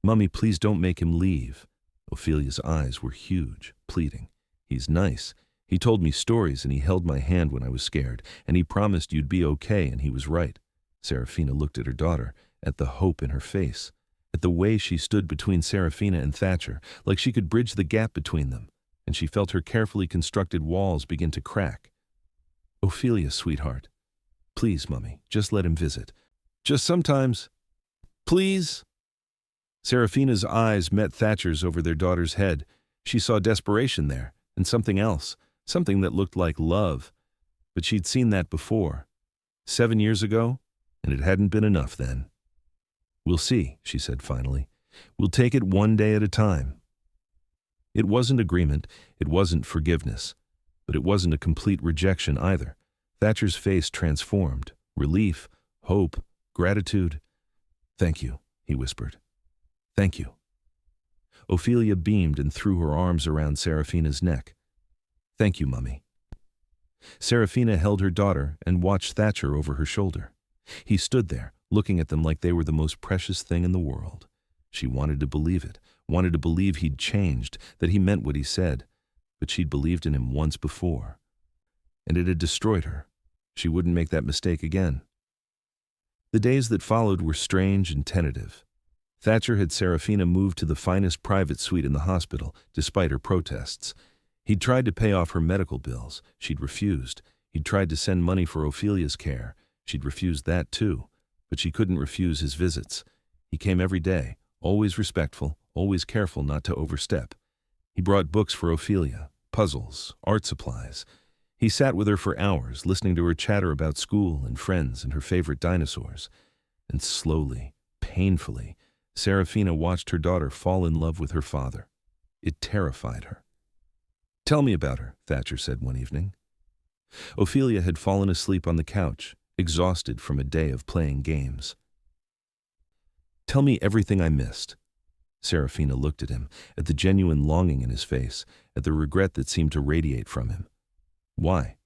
Mummy, please don't make him leave. Ophelia's eyes were huge, pleading. He's nice. He told me stories and he held my hand when I was scared, and he promised you'd be okay, and he was right. Serafina looked at her daughter, at the hope in her face, at the way she stood between Serafina and Thatcher, like she could bridge the gap between them, and she felt her carefully constructed walls begin to crack. Ophelia, sweetheart. Please, Mummy, just let him visit. Just sometimes. Please? Serafina's eyes met Thatcher's over their daughter's head. She saw desperation there, and something else, something that looked like love. But she'd seen that before. 7 years ago, and it hadn't been enough then. We'll see, she said finally. We'll take it one day at a time. It wasn't agreement, it wasn't forgiveness, but it wasn't a complete rejection either. Thatcher's face transformed. Relief, hope, gratitude. Thank you, he whispered. Thank you. Ophelia beamed and threw her arms around Serafina's neck. Thank you, Mummy. Serafina held her daughter and watched Thatcher over her shoulder. He stood there, looking at them like they were the most precious thing in the world. She wanted to believe it, wanted to believe he'd changed, that he meant what he said. But she'd believed in him once before. And it had destroyed her. She wouldn't make that mistake again. The days that followed were strange and tentative. Thatcher had Serafina moved to the finest private suite in the hospital, despite her protests. He'd tried to pay off her medical bills. She'd refused. He'd tried to send money for Ophelia's care. She'd refused that too. But she couldn't refuse his visits. He came every day, always respectful, always careful not to overstep. He brought books for Ophelia, puzzles, art supplies. He sat with her for hours, listening to her chatter about school and friends and her favorite dinosaurs. And slowly, painfully, Serafina watched her daughter fall in love with her father. It terrified her. Tell me about her, Thatcher said one evening. Ophelia had fallen asleep on the couch, exhausted from a day of playing games. Tell me everything I missed. Serafina looked at him, at the genuine longing in his face, at the regret that seemed to radiate from him. Why?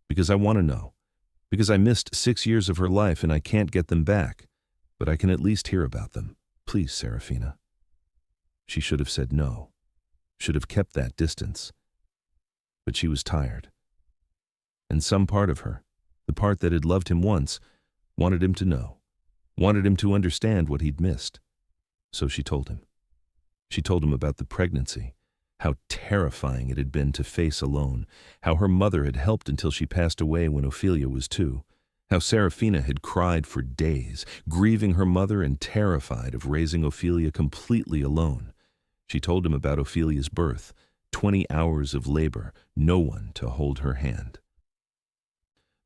Because I want to know. Because I missed 6 years of her life and I can't get them back. But I can at least hear about them. Please, Serafina. She should have said no. Should have kept that distance. But she was tired. And some part of her, the part that had loved him once, wanted him to know. Wanted him to understand what he'd missed. So she told him. She told him about the pregnancy, how terrifying it had been to face alone, how her mother had helped until she passed away when Ophelia was 2, How Serafina had cried for days, grieving her mother and terrified of raising Ophelia completely alone. She told him about Ophelia's birth, 20 hours of labor, no one to hold her hand.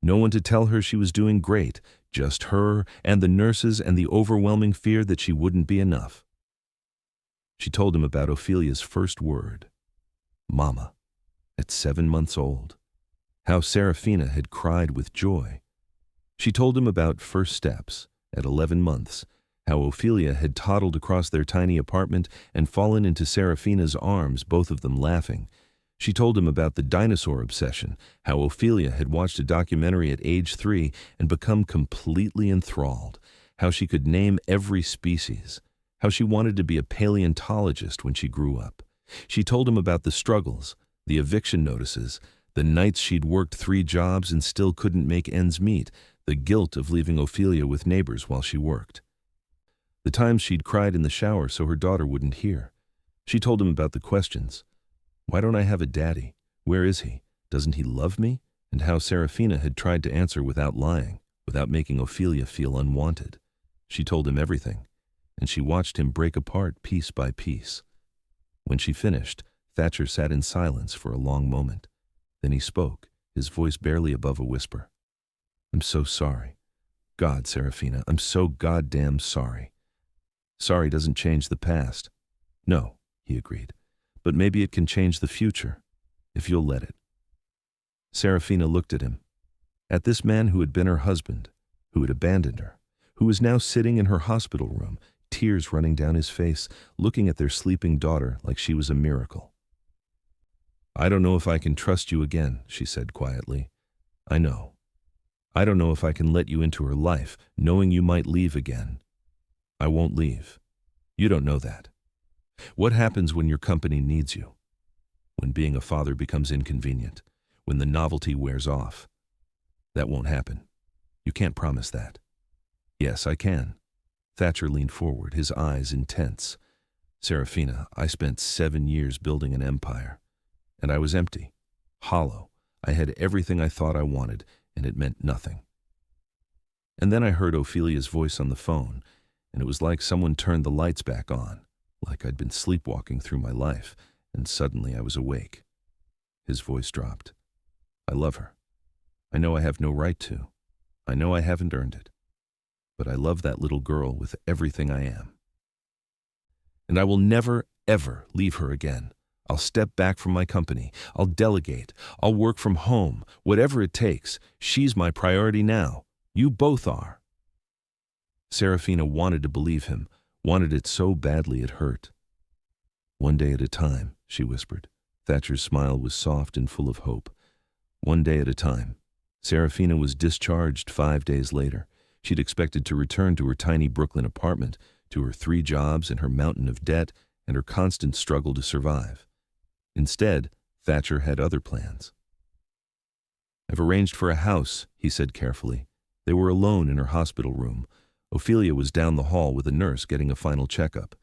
No one to tell her she was doing great, just her and the nurses and the overwhelming fear that she wouldn't be enough. She told him about Ophelia's first word, Mama, at 7 months old. How Serafina had cried with joy. She told him about first steps at 11 months, how Ophelia had toddled across their tiny apartment and fallen into Serafina's arms, both of them laughing. She told him about the dinosaur obsession, how Ophelia had watched a documentary at age 3 and become completely enthralled, how she could name every species, how she wanted to be a paleontologist when she grew up. She told him about the struggles, the eviction notices, the nights she'd worked 3 jobs and still couldn't make ends meet, the guilt of leaving Ophelia with neighbors while she worked. The times she'd cried in the shower so her daughter wouldn't hear. She told him about the questions. Why don't I have a daddy? Where is he? Doesn't he love me? And how Serafina had tried to answer without lying, without making Ophelia feel unwanted. She told him everything, and she watched him break apart piece by piece. When she finished, Thatcher sat in silence for a long moment. Then he spoke, his voice barely above a whisper. I'm so sorry. God, Serafina, I'm so goddamn sorry. Sorry doesn't change the past. No, he agreed. But maybe it can change the future, if you'll let it. Serafina looked at him, at this man who had been her husband, who had abandoned her, who was now sitting in her hospital room, tears running down his face, looking at their sleeping daughter like she was a miracle. I don't know if I can trust you again, she said quietly. I know. I don't know if I can let you into her life, knowing you might leave again. I won't leave. You don't know that. What happens when your company needs you? When being a father becomes inconvenient? When the novelty wears off? That won't happen. You can't promise that. Yes, I can. Thatcher leaned forward, his eyes intense. Serafina, I spent 7 years building an empire. And I was empty, hollow. I had everything I thought I wanted, and it meant nothing. And then I heard Ophelia's voice on the phone, and it was like someone turned the lights back on, like I'd been sleepwalking through my life, and suddenly I was awake. His voice dropped. I love her. I know I have no right to. I know I haven't earned it. But I love that little girl with everything I am. And I will never, ever leave her again. I'll step back from my company. I'll delegate. I'll work from home. Whatever it takes. She's my priority now. You both are. Serafina wanted to believe him, wanted it so badly it hurt. One day at a time, she whispered. Thatcher's smile was soft and full of hope. One day at a time. Serafina was discharged 5 days later. She'd expected to return to her tiny Brooklyn apartment, to her 3 jobs and her mountain of debt and her constant struggle to survive. Instead, Thatcher had other plans. I've arranged for a house, he said carefully. They were alone in her hospital room. Ophelia was down the hall with a nurse getting a final checkup.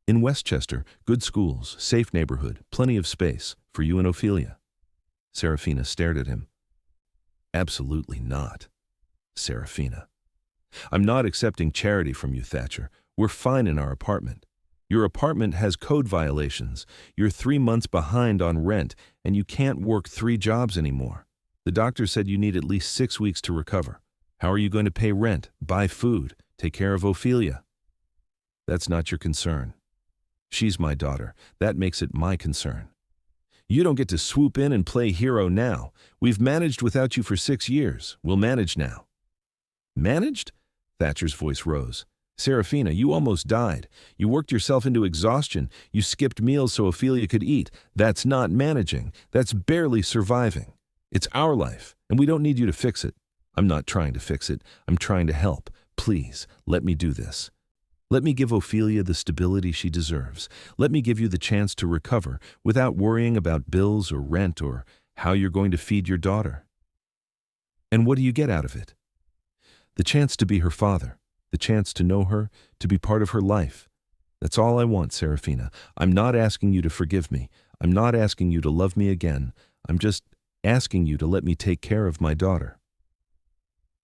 In Westchester, good schools, safe neighborhood, plenty of space for you and Ophelia. Serafina stared at him. Absolutely not. Serafina. I'm not accepting charity from you, Thatcher. We're fine in our apartment. Your apartment has code violations. You're 3 months behind on rent, and you can't work 3 jobs anymore. The doctor said you need at least 6 weeks to recover. How are you going to pay rent, buy food, take care of Ophelia? That's not your concern. She's my daughter. That makes it my concern. You don't get to swoop in and play hero now. We've managed without you for 6 years. We'll manage now. Managed? Thatcher's voice rose. Serafina, you almost died. You worked yourself into exhaustion. You skipped meals so Ophelia could eat. That's not managing. That's barely surviving. It's our life, and we don't need you to fix it. I'm not trying to fix it. I'm trying to help. Please, let me do this. Let me give Ophelia the stability she deserves. Let me give you the chance to recover without worrying about bills or rent or how you're going to feed your daughter. And what do you get out of it? The chance to be her father, the chance to know her, to be part of her life. That's all I want, Serafina. I'm not asking you to forgive me. I'm not asking you to love me again. I'm just asking you to let me take care of my daughter.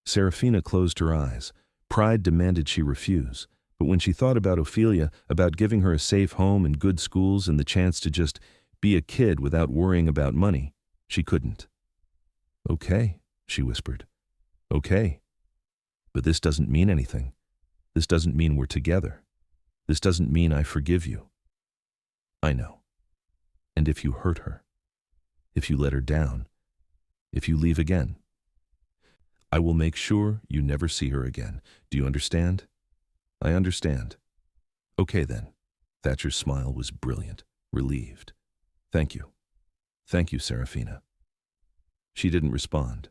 Serafina closed her eyes. Pride demanded she refuse. But when she thought about Ophelia, about giving her a safe home and good schools and the chance to just be a kid without worrying about money, she couldn't. "Okay," she whispered. "Okay. But this doesn't mean anything. This doesn't mean we're together. This doesn't mean I forgive you." "I know. And if you hurt her, if you let her down, if you leave again, I will make sure you never see her again. Do you understand?" "I understand." "Okay then." Thatcher's smile was brilliant, relieved. "Thank you. Thank you, Serafina." She didn't respond,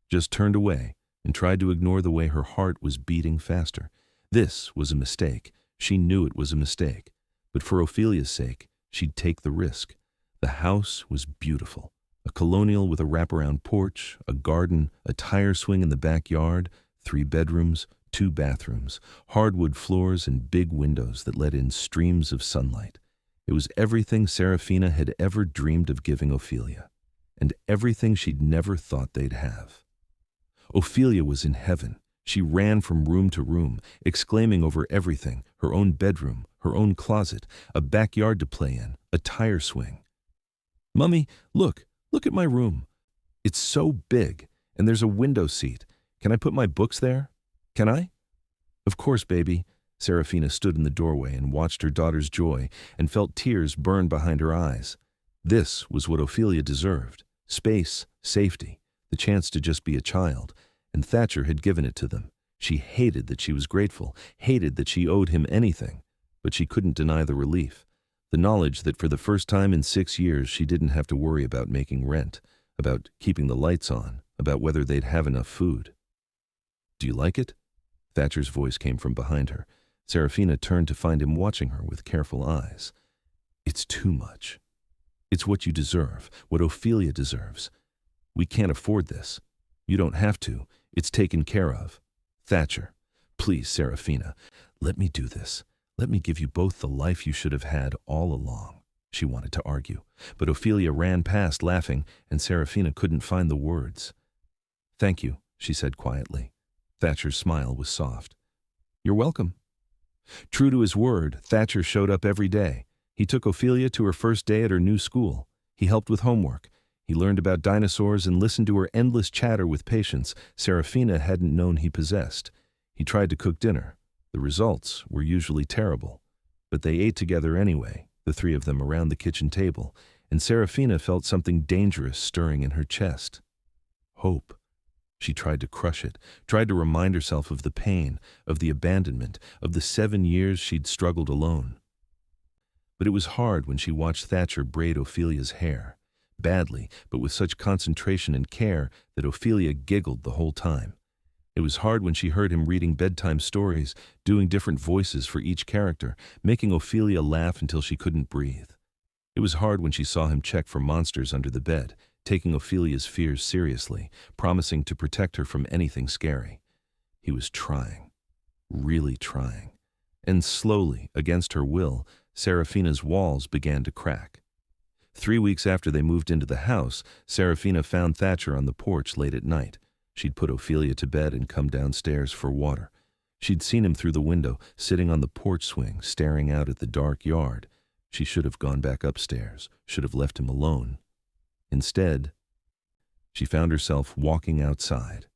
just turned away and tried to ignore the way her heart was beating faster. This was a mistake. She knew it was a mistake. But for Ophelia's sake, she'd take the risk. The house was beautiful. A colonial with a wraparound porch, a garden, a tire swing in the backyard, 3 bedrooms, 2 bathrooms, hardwood floors and big windows that let in streams of sunlight. It was everything Serafina had ever dreamed of giving Ophelia, and everything she'd never thought they'd have. Ophelia was in heaven. She ran from room to room, exclaiming over everything: her own bedroom, her own closet, a backyard to play in, a tire swing. "Mummy, look at my room. It's so big, and there's a window seat. Can I put my books there? Can I?" "Of course, baby." Serafina stood in the doorway and watched her daughter's joy and felt tears burn behind her eyes. This was what Ophelia deserved: space, safety, the chance to just be a child, and Thatcher had given it to them. She hated that she was grateful, hated that she owed him anything, but she couldn't deny the relief. The knowledge that for the first time in 6 years she didn't have to worry about making rent, about keeping the lights on, about whether they'd have enough food. "Do you like it?" Thatcher's voice came from behind her. Serafina turned to find him watching her with careful eyes. "It's too much. It's what you deserve, what Ophelia deserves. We can't afford this. You don't have to. It's taken care of." "Thatcher, please, Serafina, let me do this. Let me give you both the life you should have had all along," she wanted to argue. But Ophelia ran past, laughing, and Serafina couldn't find the words. "Thank you," she said quietly. Thatcher's smile was soft. "You're welcome." True to his word, Thatcher showed up every day. He took Ophelia to her first day at her new school. He helped with homework. He learned about dinosaurs and listened to her endless chatter with patience Serafina hadn't known he possessed. He tried to cook dinner. The results were usually terrible. But they ate together anyway, the 3 of them around the kitchen table, and Serafina felt something dangerous stirring in her chest. Hope. She tried to crush it, tried to remind herself of the pain, of the abandonment, of the 7 years she'd struggled alone. But it was hard when she watched Thatcher braid Ophelia's hair, badly, but with such concentration and care that Ophelia giggled the whole time. It was hard when she heard him reading bedtime stories, doing different voices for each character, making Ophelia laugh until she couldn't breathe. It was hard when she saw him check for monsters under the bed, taking Ophelia's fears seriously, promising to protect her from anything scary. He was trying, really trying. And slowly, against her will, Serafina's walls began to crack. 3 weeks after they moved into the house, Serafina found Thatcher on the porch late at night. She'd put Ophelia to bed and come downstairs for water. She'd seen him through the window, sitting on the porch swing, staring out at the dark yard. She should have gone back upstairs, should have left him alone. Instead, she found herself walking outside.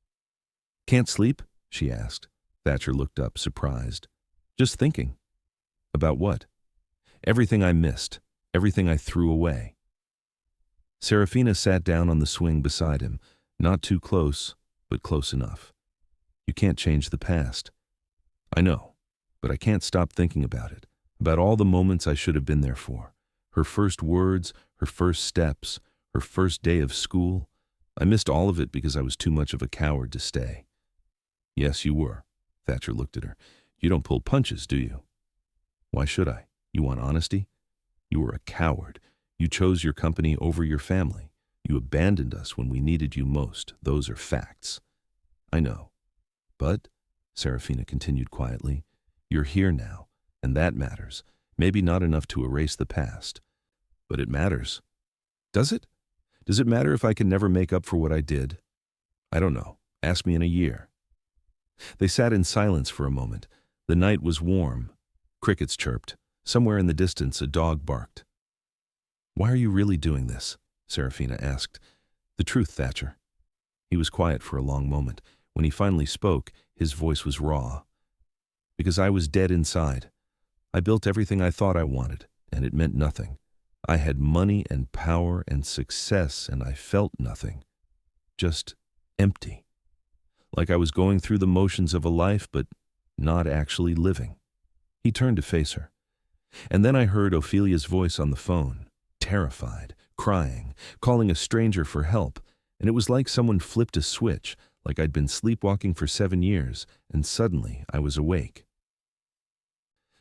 "Can't sleep?" she asked. Thatcher looked up, surprised. "Just thinking." "About what?" "Everything I missed, everything I threw away." Serafina sat down on the swing beside him, not too close, but close enough. "You can't change the past." "I know, but I can't stop thinking about it, about all the moments I should have been there for. Her first words, her first steps, her first day of school. I missed all of it because I was too much of a coward to stay." "Yes, you were." Thatcher looked at her. "You don't pull punches, do you?" "Why should I? You want honesty? You were a coward. You chose your company over your family. You abandoned us when we needed you most. Those are facts." "I know. But," Serafina continued quietly, "you're here now, and that matters. Maybe not enough to erase the past. But it matters." "Does it? Does it matter if I can never make up for what I did?" "I don't know. Ask me in a year." They sat in silence for a moment. The night was warm. Crickets chirped. Somewhere in the distance, a dog barked. "Why are you really doing this?" Serafina asked. "The truth, Thatcher." He was quiet for a long moment. When he finally spoke, his voice was raw. "Because I was dead inside. I built everything I thought I wanted, and it meant nothing. I had money and power and success, and I felt nothing. Just empty. Like I was going through the motions of a life, but not actually living." He turned to face her. And then I heard Ophelia's voice on the phone, terrified, crying, calling a stranger for help, and it was like someone flipped a switch, like I'd been sleepwalking for 7 years, and suddenly I was awake.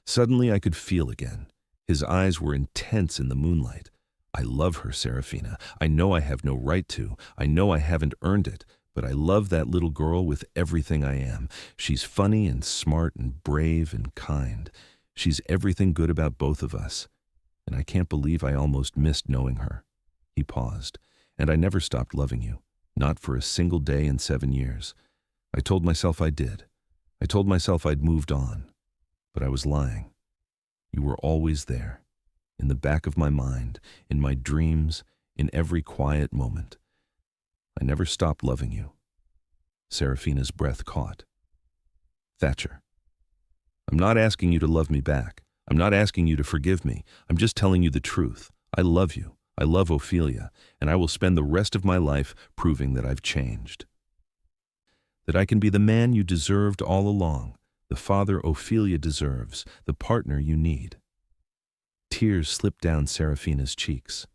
Suddenly I could feel again. His eyes were intense in the moonlight. "I love her, Serafina. I know I have no right to. I know I haven't earned it, but I love that little girl with everything I am. She's funny and smart and brave and kind. She's everything good about both of us. And I can't believe I almost missed knowing her." He paused. "And I never stopped loving you. Not for a single day in 7 years. I told myself I did. I told myself I'd moved on. But I was lying. You were always there. In the back of my mind, in my dreams, in every quiet moment. I never stopped loving you." Serafina's breath caught. "Thatcher, I'm not asking you to love me back. I'm not asking you to forgive me. I'm just telling you the truth. I love you. I love Ophelia, and I will spend the rest of my life proving that I've changed. That I can be the man you deserved all along, the father Ophelia deserves, the partner you need." Tears slipped down Serafina's cheeks.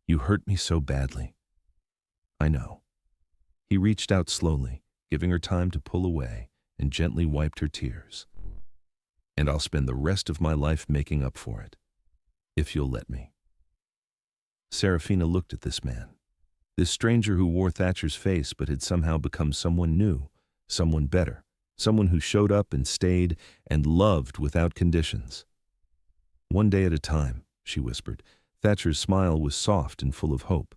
"You hurt me so badly." "I know." He reached out slowly, giving her time to pull away, and gently wiped her tears. "And I'll spend the rest of my life making up for it, if you'll let me." Serafina looked at this man, this stranger who wore Thatcher's face but had somehow become someone new, someone better, someone who showed up and stayed and loved without conditions. "One day at a time," she whispered. Thatcher's smile was soft and full of hope.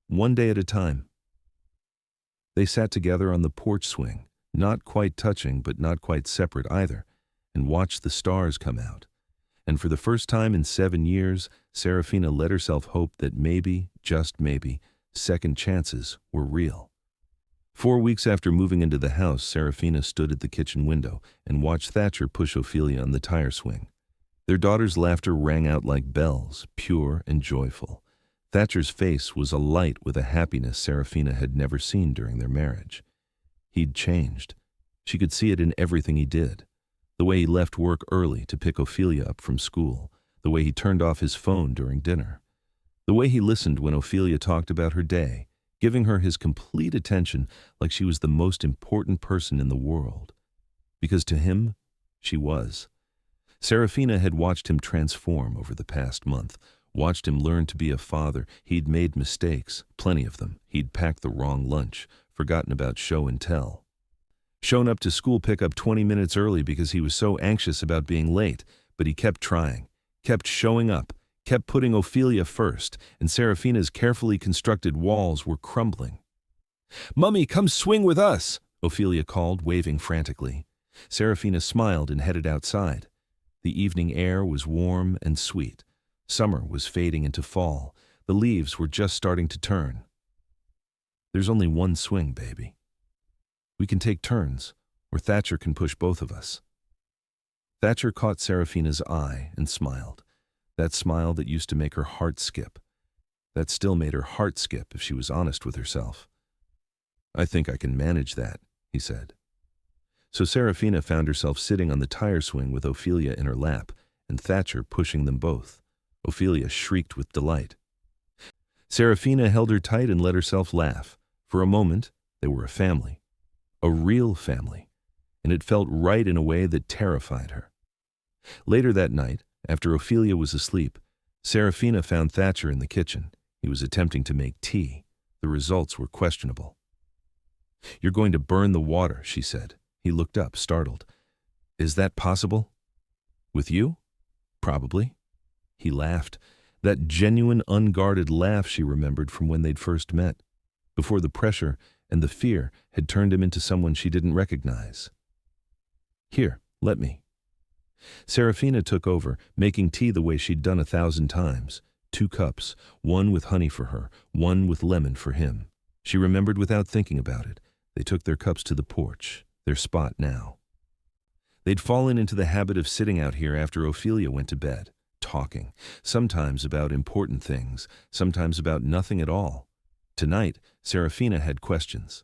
"One day at a time." They sat together on the porch swing, not quite touching but not quite separate either, and watched the stars come out. And for the first time in 7 years, Serafina let herself hope that maybe, just maybe, second chances were real. 4 weeks after moving into the house, Serafina stood at the kitchen window and watched Thatcher push Ophelia on the tire swing. Their daughter's laughter rang out like bells, pure and joyful. Thatcher's face was alight with a happiness Serafina had never seen during their marriage. He'd changed. She could see it in everything he did. The way he left work early to pick Ophelia up from school, the way he turned off his phone during dinner, the way he listened when Ophelia talked about her day, giving her his complete attention like she was the most important person in the world. Because to him, she was. Serafina had watched him transform over the past month, watched him learn to be a father. He'd made mistakes, plenty of them. He'd packed the wrong lunch, forgotten about show and tell. Shown up to school pickup 20 minutes early because he was so anxious about being late, but he kept trying, kept showing up, kept putting Ophelia first, and Serafina's carefully constructed walls were crumbling. "Mummy, come swing with us!" Ophelia called, waving frantically. Serafina smiled and headed outside. The evening air was warm and sweet. Summer was fading into fall. The leaves were just starting to turn. "There's only one swing, baby. We can take turns, or Thatcher can push both of us." Thatcher caught Serafina's eye and smiled. That smile that used to make her heart skip. That still made her heart skip if she was honest with herself. "I think I can manage that," he said. So Serafina found herself sitting on the tire swing with Ophelia in her lap, and Thatcher pushing them both. Ophelia shrieked with delight. Serafina held her tight and let herself laugh. For a moment, they were a family. A real family. And it felt right in a way that terrified her. Later that night, after Ophelia was asleep, Serafina found Thatcher in the kitchen. He was attempting to make tea. The results were questionable. "You're going to burn the water," she said. He looked up, startled. "Is that possible?" "With you? Probably." He laughed. That genuine, unguarded laugh she remembered from when they'd first met. Before the pressure, and the fear had turned him into someone she didn't recognize. "Here, let me." Serafina took over, making tea the way she'd done 1,000 times. 2 cups, one with honey for her, one with lemon for him. She remembered without thinking about it. They took their cups to the porch, their spot now. They'd fallen into the habit of sitting out here after Ophelia went to bed, talking, sometimes about important things, sometimes about nothing at all. Tonight, Serafina had questions.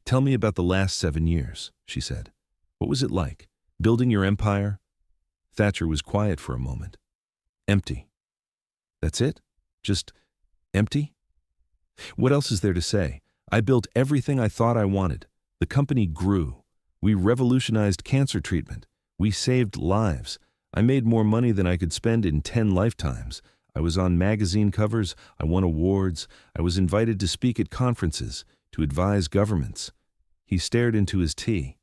"Tell me about the last 7 years," she said. "What was it like? Building your empire?" Thatcher was quiet for a moment. "Empty." "That's it? Just empty?" "What else is there to say? I built everything I thought I wanted. The company grew. We revolutionized cancer treatment. We saved lives. I made more money than I could spend in 10 lifetimes. I was on magazine covers. I won awards. I was invited to speak at conferences, to advise governments." He stared into his tea.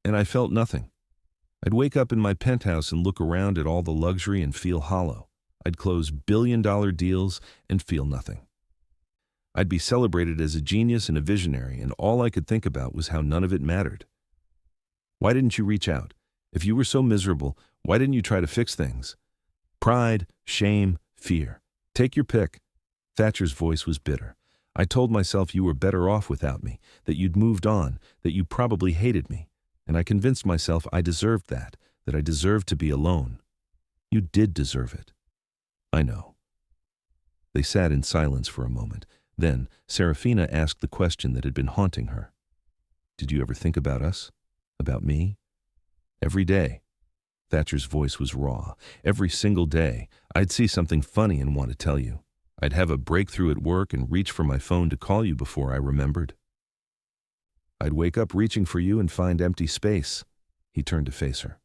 "And I felt nothing. I'd wake up in my penthouse and look around at all the luxury and feel hollow. I'd close billion-dollar deals and feel nothing. I'd be celebrated as a genius and a visionary, and all I could think about was how none of it mattered." "Why didn't you reach out? If you were so miserable, why didn't you try to fix things?" "Pride, shame, fear. Take your pick." Thatcher's voice was bitter. "I told myself you were better off without me, that you'd moved on, that you probably hated me. And I convinced myself I deserved that I deserved to be alone." "You did deserve it." "I know." They sat in silence for a moment. Then Serafina asked the question that had been haunting her. "Did you ever think about us? About me?" "Every day." Thatcher's voice was raw. "Every single day. I'd see something funny and want to tell you. I'd have a breakthrough at work and reach for my phone to call you before I remembered. I'd wake up reaching for you and find empty space." He turned to face her.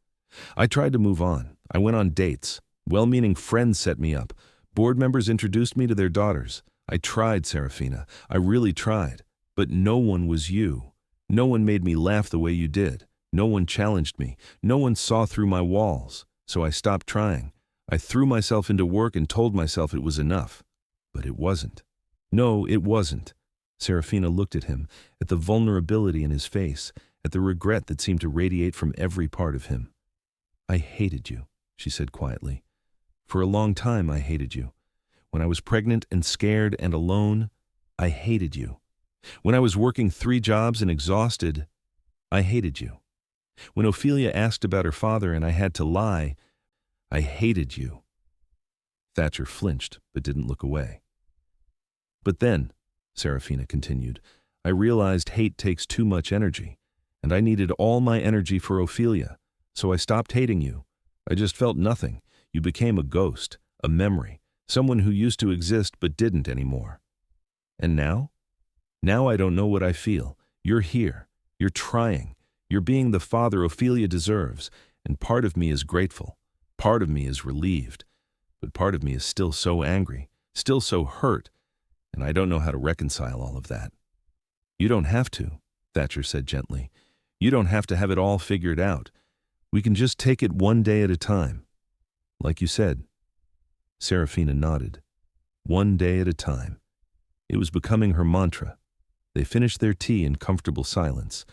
"I tried to move on. I went on dates. Well-meaning friends set me up. Board members introduced me to their daughters. I tried, Serafina. I really tried. But no one was you. No one made me laugh the way you did. No one challenged me. No one saw through my walls. So I stopped trying. I threw myself into work and told myself it was enough. But it wasn't. No, it wasn't." Serafina looked at him, at the vulnerability in his face, at the regret that seemed to radiate from every part of him. "I hated you," she said quietly. "For a long time I hated you. When I was pregnant and scared and alone, I hated you. When I was working 3 jobs and exhausted, I hated you. When Ophelia asked about her father and I had to lie, I hated you." Thatcher flinched but didn't look away. "But then," Serafina continued, "I realized hate takes too much energy, and I needed all my energy for Ophelia, so I stopped hating you. I just felt nothing. You became a ghost, a memory, someone who used to exist but didn't anymore. And now? Now I don't know what I feel. You're here. You're trying. You're being the father Ophelia deserves, and part of me is grateful. Part of me is relieved. But part of me is still so angry, still so hurt, and I don't know how to reconcile all of that." "You don't have to," Thatcher said gently. "You don't have to have it all figured out. We can just take it one day at a time. Like you said." Serafina nodded. One day at a time. It was becoming her mantra. They finished their tea in comfortable silence,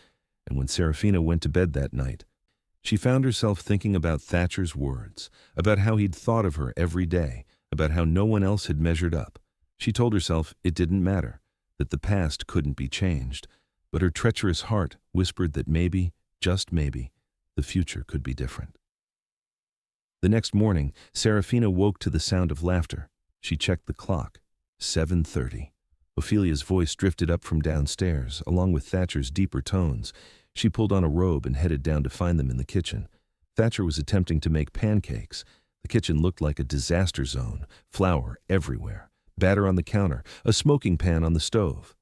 and when Serafina went to bed that night, she found herself thinking about Thatcher's words, about how he'd thought of her every day, about how no one else had measured up. She told herself it didn't matter, that the past couldn't be changed, but her treacherous heart whispered that maybe, just maybe, the future could be different. The next morning, Serafina woke to the sound of laughter. She checked the clock. 7:30. Ophelia's voice drifted up from downstairs, along with Thatcher's deeper tones. She pulled on a robe and headed down to find them in the kitchen. Thatcher was attempting to make pancakes. The kitchen looked like a disaster zone, flour everywhere, batter on the counter, a smoking pan on the stove.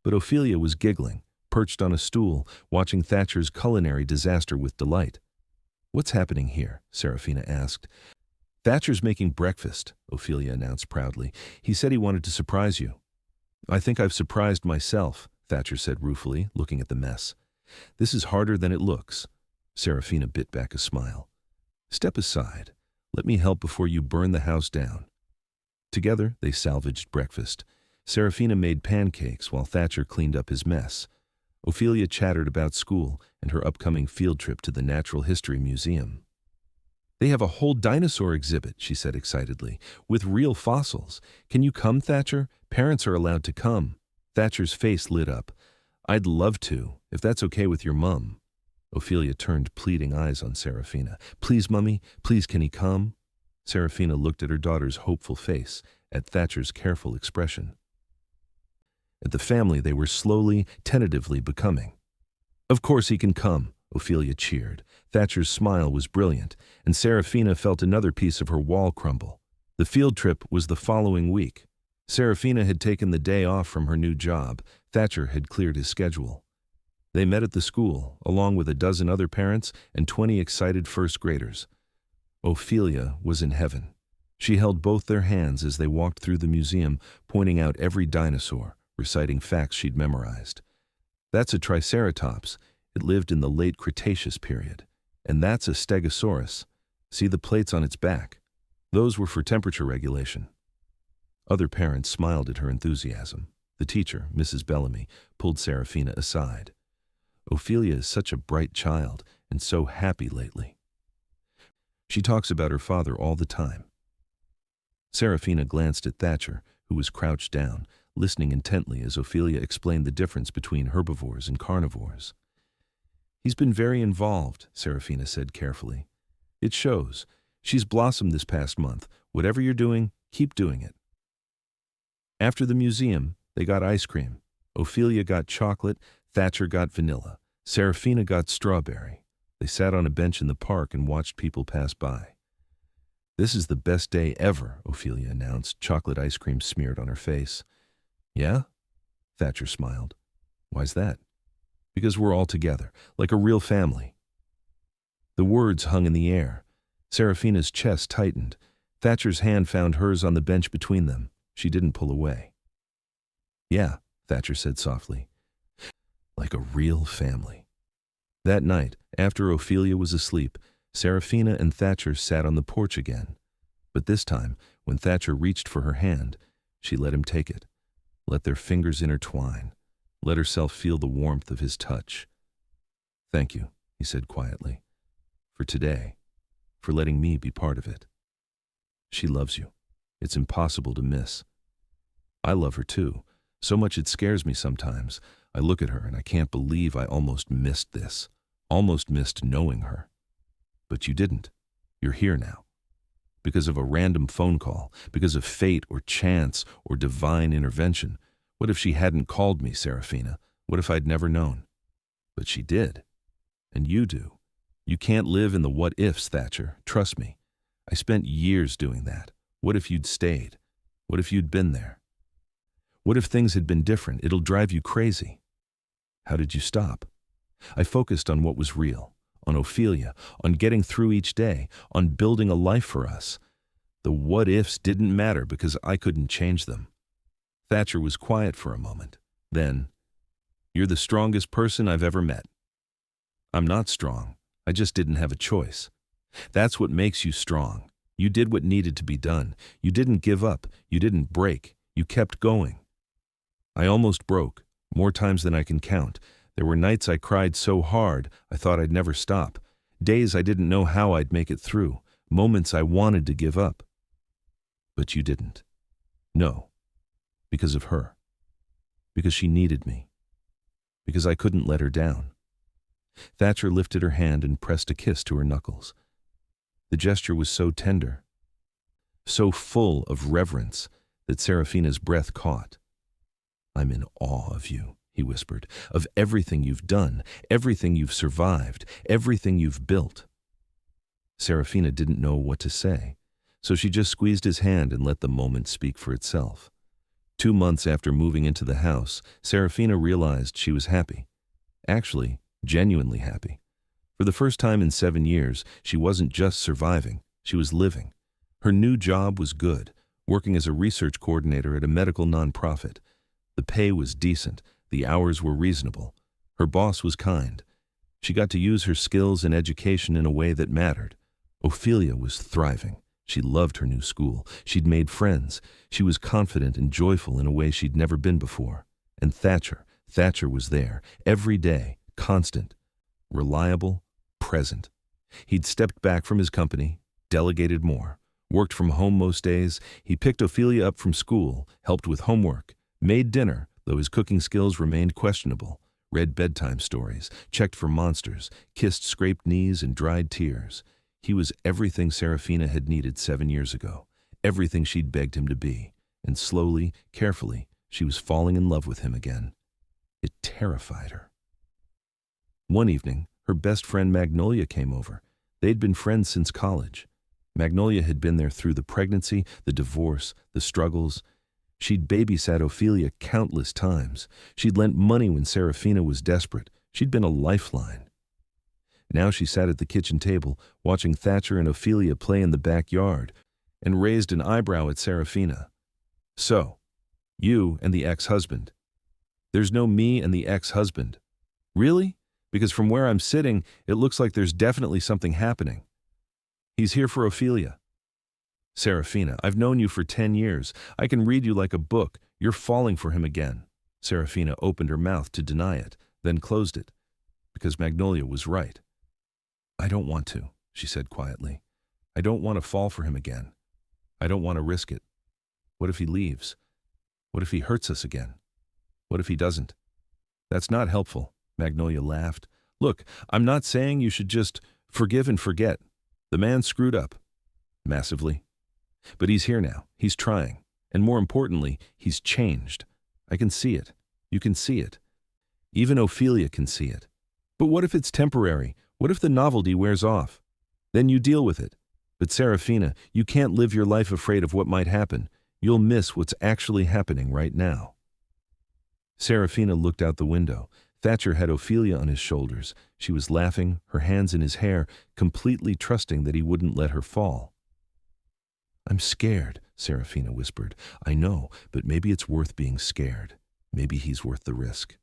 But Ophelia was giggling, perched on a stool, watching Thatcher's culinary disaster with delight. "What's happening here?" Serafina asked. "Thatcher's making breakfast," Ophelia announced proudly. "He said he wanted to surprise you." "I think I've surprised myself," Thatcher said ruefully, looking at the mess. "This is harder than it looks." Serafina bit back a smile. "Step aside. Let me help before you burn the house down." Together, they salvaged breakfast. Serafina made pancakes while Thatcher cleaned up his mess. Ophelia chattered about school and her upcoming field trip to the Natural History Museum. "They have a whole dinosaur exhibit," she said excitedly, "with real fossils. Can you come, Thatcher? Parents are allowed to come." Thatcher's face lit up. "I'd love to, if that's okay with your mum." Ophelia turned pleading eyes on Serafina. "Please, Mummy, please can he come?" Serafina looked at her daughter's hopeful face, at Thatcher's careful expression. At the family they were slowly, tentatively becoming. "Of course he can come," Ophelia cheered. Thatcher's smile was brilliant, and Serafina felt another piece of her wall crumble. The field trip was the following week. Serafina had taken the day off from her new job. Thatcher had cleared his schedule. They met at the school, along with a dozen other parents and 20 excited first graders. Ophelia was in heaven. She held both their hands as they walked through the museum, pointing out every dinosaur, reciting facts she'd memorized. "That's a Triceratops. It lived in the late Cretaceous period. And that's a Stegosaurus. See the plates on its back? Those were for temperature regulation." Other parents smiled at her enthusiasm. The teacher, Mrs. Bellamy, pulled Serafina aside. "Ophelia is such a bright child and so happy lately. She talks about her father all the time." Serafina glanced at Thatcher, who was crouched down, listening intently as Ophelia explained the difference between herbivores and carnivores. "He's been very involved," Serafina said carefully. "It shows. She's blossomed this past month. Whatever you're doing, keep doing it." After the museum, they got ice cream. Ophelia got chocolate, Thatcher got vanilla. Serafina got strawberry. They sat on a bench in the park and watched people pass by. "This is the best day ever," Ophelia announced, chocolate ice cream smeared on her face. "Yeah?" Thatcher smiled. "Why's that?" "Because we're all together, like a real family." The words hung in the air. Serafina's chest tightened. Thatcher's hand found hers on the bench between them. She didn't pull away. "Yeah," Thatcher said softly. "Like a real family." That night, after Ophelia was asleep, Serafina and Thatcher sat on the porch again. But this time, when Thatcher reached for her hand, she let him take it. Let their fingers intertwine. Let herself feel the warmth of his touch. "Thank you," he said quietly, "for today, for letting me be part of it. She loves you. It's impossible to miss. I love her too, so much it scares me sometimes. I look at her and I can't believe I almost missed this, almost missed knowing her. But you didn't. You're here now. Because of a random phone call, because of fate or chance or divine intervention. What if she hadn't called me, Serafina? What if I'd never known? But she did. And you do. You can't live in the what-ifs, Thatcher. Trust me. I spent years doing that. What if you'd stayed? What if you'd been there? What if things had been different? It'll drive you crazy." "How did you stop?" "I focused on what was real, on Ophelia, on getting through each day, on building a life for us. The what-ifs didn't matter because I couldn't change them." Thatcher was quiet for a moment. Then, "You're the strongest person I've ever met." "I'm not strong. I just didn't have a choice. That's what makes you strong. You did what needed to be done. You didn't give up. You didn't break. You kept going." "I almost broke, more times than I can count. There were nights I cried so hard I thought I'd never stop. Days I didn't know how I'd make it through. Moments I wanted to give up. But you didn't. No. Because of her. Because she needed me. Because I couldn't let her down." Thatcher lifted her hand and pressed a kiss to her knuckles. The gesture was so tender, so full of reverence that Serafina's breath caught. "I'm in awe of you," he whispered, "of everything you've done, everything you've survived, everything you've built." Serafina didn't know what to say, so she just squeezed his hand and let the moment speak for itself. 2 months after moving into the house, Serafina realized she was happy. Actually, genuinely happy. For the first time in 7 years, she wasn't just surviving, she was living. Her new job was good, working as a research coordinator at a medical nonprofit. The pay was decent, the hours were reasonable. Her boss was kind. She got to use her skills and education in a way that mattered. Ophelia was thriving. She loved her new school. She'd made friends. She was confident and joyful in a way she'd never been before. And Thatcher was there, every day, constant, reliable, present. He'd stepped back from his company, delegated more, worked from home most days. He picked Ophelia up from school, helped with homework, made dinner, though his cooking skills remained questionable, read bedtime stories, checked for monsters, kissed scraped knees and dried tears. He was everything Serafina had needed 7 years ago, everything she'd begged him to be, and slowly, carefully, she was falling in love with him again. It terrified her. One evening, her best friend Magnolia came over. They'd been friends since college. Magnolia had been there through the pregnancy, the divorce, the struggles. She'd babysat Ophelia countless times. She'd lent money when Serafina was desperate. She'd been a lifeline. Now she sat at the kitchen table, watching Thatcher and Ophelia play in the backyard, and raised an eyebrow at Serafina. "So, you and the ex-husband." "There's no me and the ex-husband." "Really? Because from where I'm sitting, it looks like there's definitely something happening." "He's here for Ophelia." "Serafina, I've known you for 10 years. I can read you like a book. You're falling for him again." Serafina opened her mouth to deny it, then closed it, because Magnolia was right. "I don't want to," she said quietly. "I don't want to fall for him again. I don't want to risk it. What if he leaves? What if he hurts us again? What if he doesn't?" "That's not helpful," Magnolia laughed. "Look, I'm not saying you should just forgive and forget. The man screwed up. Massively. But he's here now. He's trying. And more importantly, he's changed. I can see it. You can see it. Even Ophelia can see it. But what if it's temporary? What if the novelty wears off? Then you deal with it. But Serafina, you can't live your life afraid of what might happen. You'll miss what's actually happening right now." Serafina looked out the window. Thatcher had Ophelia on his shoulders. She was laughing, her hands in his hair, completely trusting that he wouldn't let her fall. "I'm scared," Serafina whispered. "I know, but maybe it's worth being scared. Maybe he's worth the risk."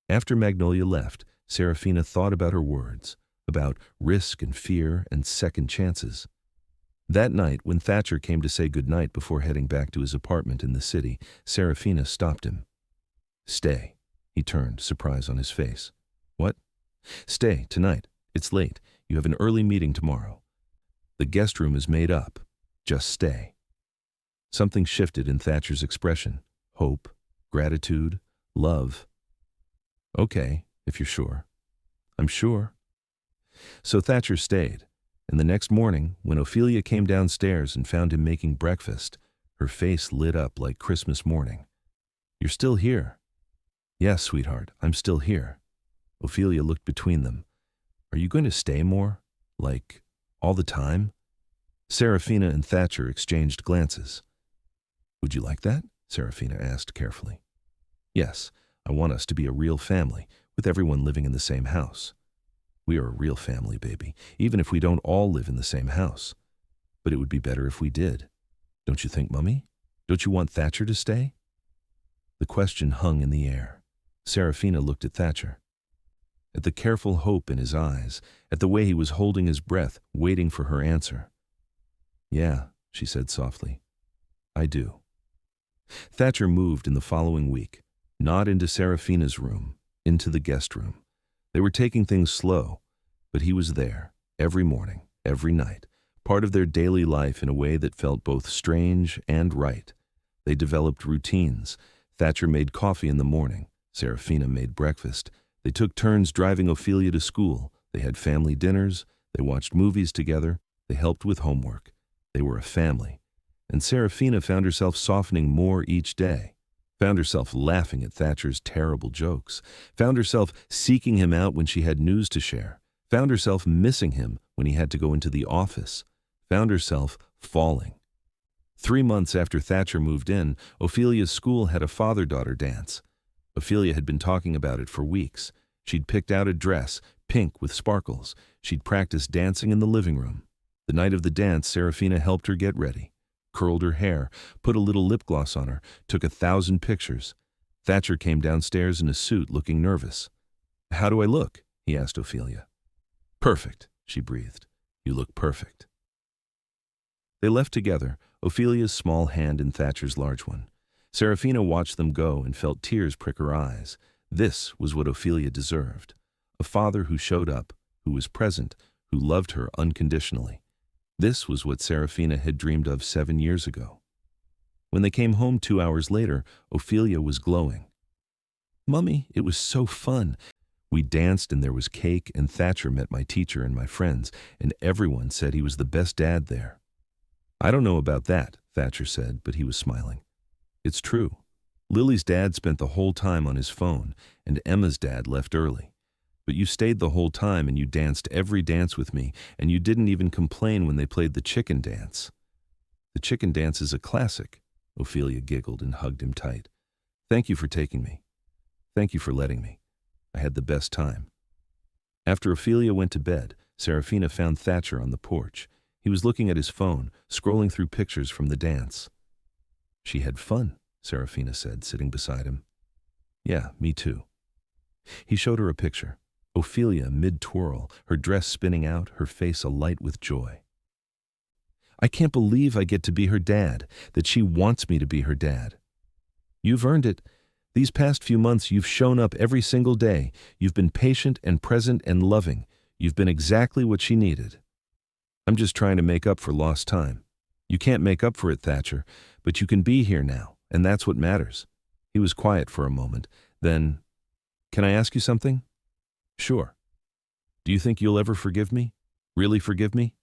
After Magnolia left, Serafina thought about her words, about risk and fear and second chances. That night, when Thatcher came to say goodnight before heading back to his apartment in the city, Serafina stopped him. "Stay." He turned, surprise on his face. "What?" "Stay, tonight. It's late. You have an early meeting tomorrow. The guest room is made up. Just stay." Something shifted in Thatcher's expression. Hope, gratitude, love. "Okay, if you're sure." "I'm sure." So Thatcher stayed, and the next morning, when Ophelia came downstairs and found him making breakfast, her face lit up like Christmas morning. "You're still here?" "Yes, sweetheart, I'm still here." Ophelia looked between them. "Are you going to stay more? Like, all the time?" Serafina and Thatcher exchanged glances. "Would you like that?" Serafina asked carefully. "Yes, I want us to be a real family, with everyone living in the same house. We are a real family, baby, even if we don't all live in the same house. But it would be better if we did. Don't you think, Mummy? Don't you want Thatcher to stay?" The question hung in the air. Serafina looked at Thatcher, at the careful hope in his eyes, at the way he was holding his breath, waiting for her answer. "Yeah," she said softly. "I do." Thatcher moved in the following week, not into Serafina's room, into the guest room. They were taking things slow, but he was there, every morning, every night, part of their daily life in a way that felt both strange and right. They developed routines. Thatcher made coffee in the morning. Serafina made breakfast. They took turns driving Ophelia to school. They had family dinners. They watched movies together. They helped with homework. They were a family. And Serafina found herself softening more each day. Found herself laughing at Thatcher's terrible jokes. Found herself seeking him out when she had news to share. Found herself missing him when he had to go into the office. Found herself falling. 3 months after Thatcher moved in, Ophelia's school had a father-daughter dance. Ophelia had been talking about it for weeks. She'd picked out a dress, pink with sparkles. She'd practiced dancing in the living room. The night of the dance, Serafina helped her get ready, curled her hair, put a little lip gloss on her, took 1,000 pictures. Thatcher came downstairs in a suit, looking nervous. "How do I look?" he asked Ophelia. "Perfect," she breathed. "You look perfect." They left together, Ophelia's small hand in Thatcher's large one. Serafina watched them go and felt tears prick her eyes. This was what Ophelia deserved. A father who showed up, who was present, who loved her unconditionally. This was what Serafina had dreamed of 7 years ago. When they came home 2 hours later, Ophelia was glowing. "Mummy, it was so fun. We danced and there was cake, and Thatcher met my teacher and my friends, and everyone said he was the best dad there." "I don't know about that," Thatcher said, but he was smiling. "It's true. Lily's dad spent the whole time on his phone, and Emma's dad left early. But you stayed the whole time and you danced every dance with me, and you didn't even complain when they played the chicken dance." "The chicken dance is a classic," Ophelia giggled and hugged him tight. "Thank you for taking me. Thank you for letting me. I had the best time." After Ophelia went to bed, Serafina found Thatcher on the porch. He was looking at his phone, scrolling through pictures from the dance. "She had fun," Serafina said, sitting beside him. "Yeah, me too." He showed her a picture. Ophelia mid-twirl, her dress spinning out, her face alight with joy. "I can't believe I get to be her dad, that she wants me to be her dad." "You've earned it. These past few months you've shown up every single day. You've been patient and present and loving. You've been exactly what she needed." "I'm just trying to make up for lost time." "You can't make up for it, Thatcher, but you can be here now, and that's what matters." He was quiet for a moment. Then, "Can I ask you something?" "Sure." "Do you think you'll ever forgive me? Really forgive me?"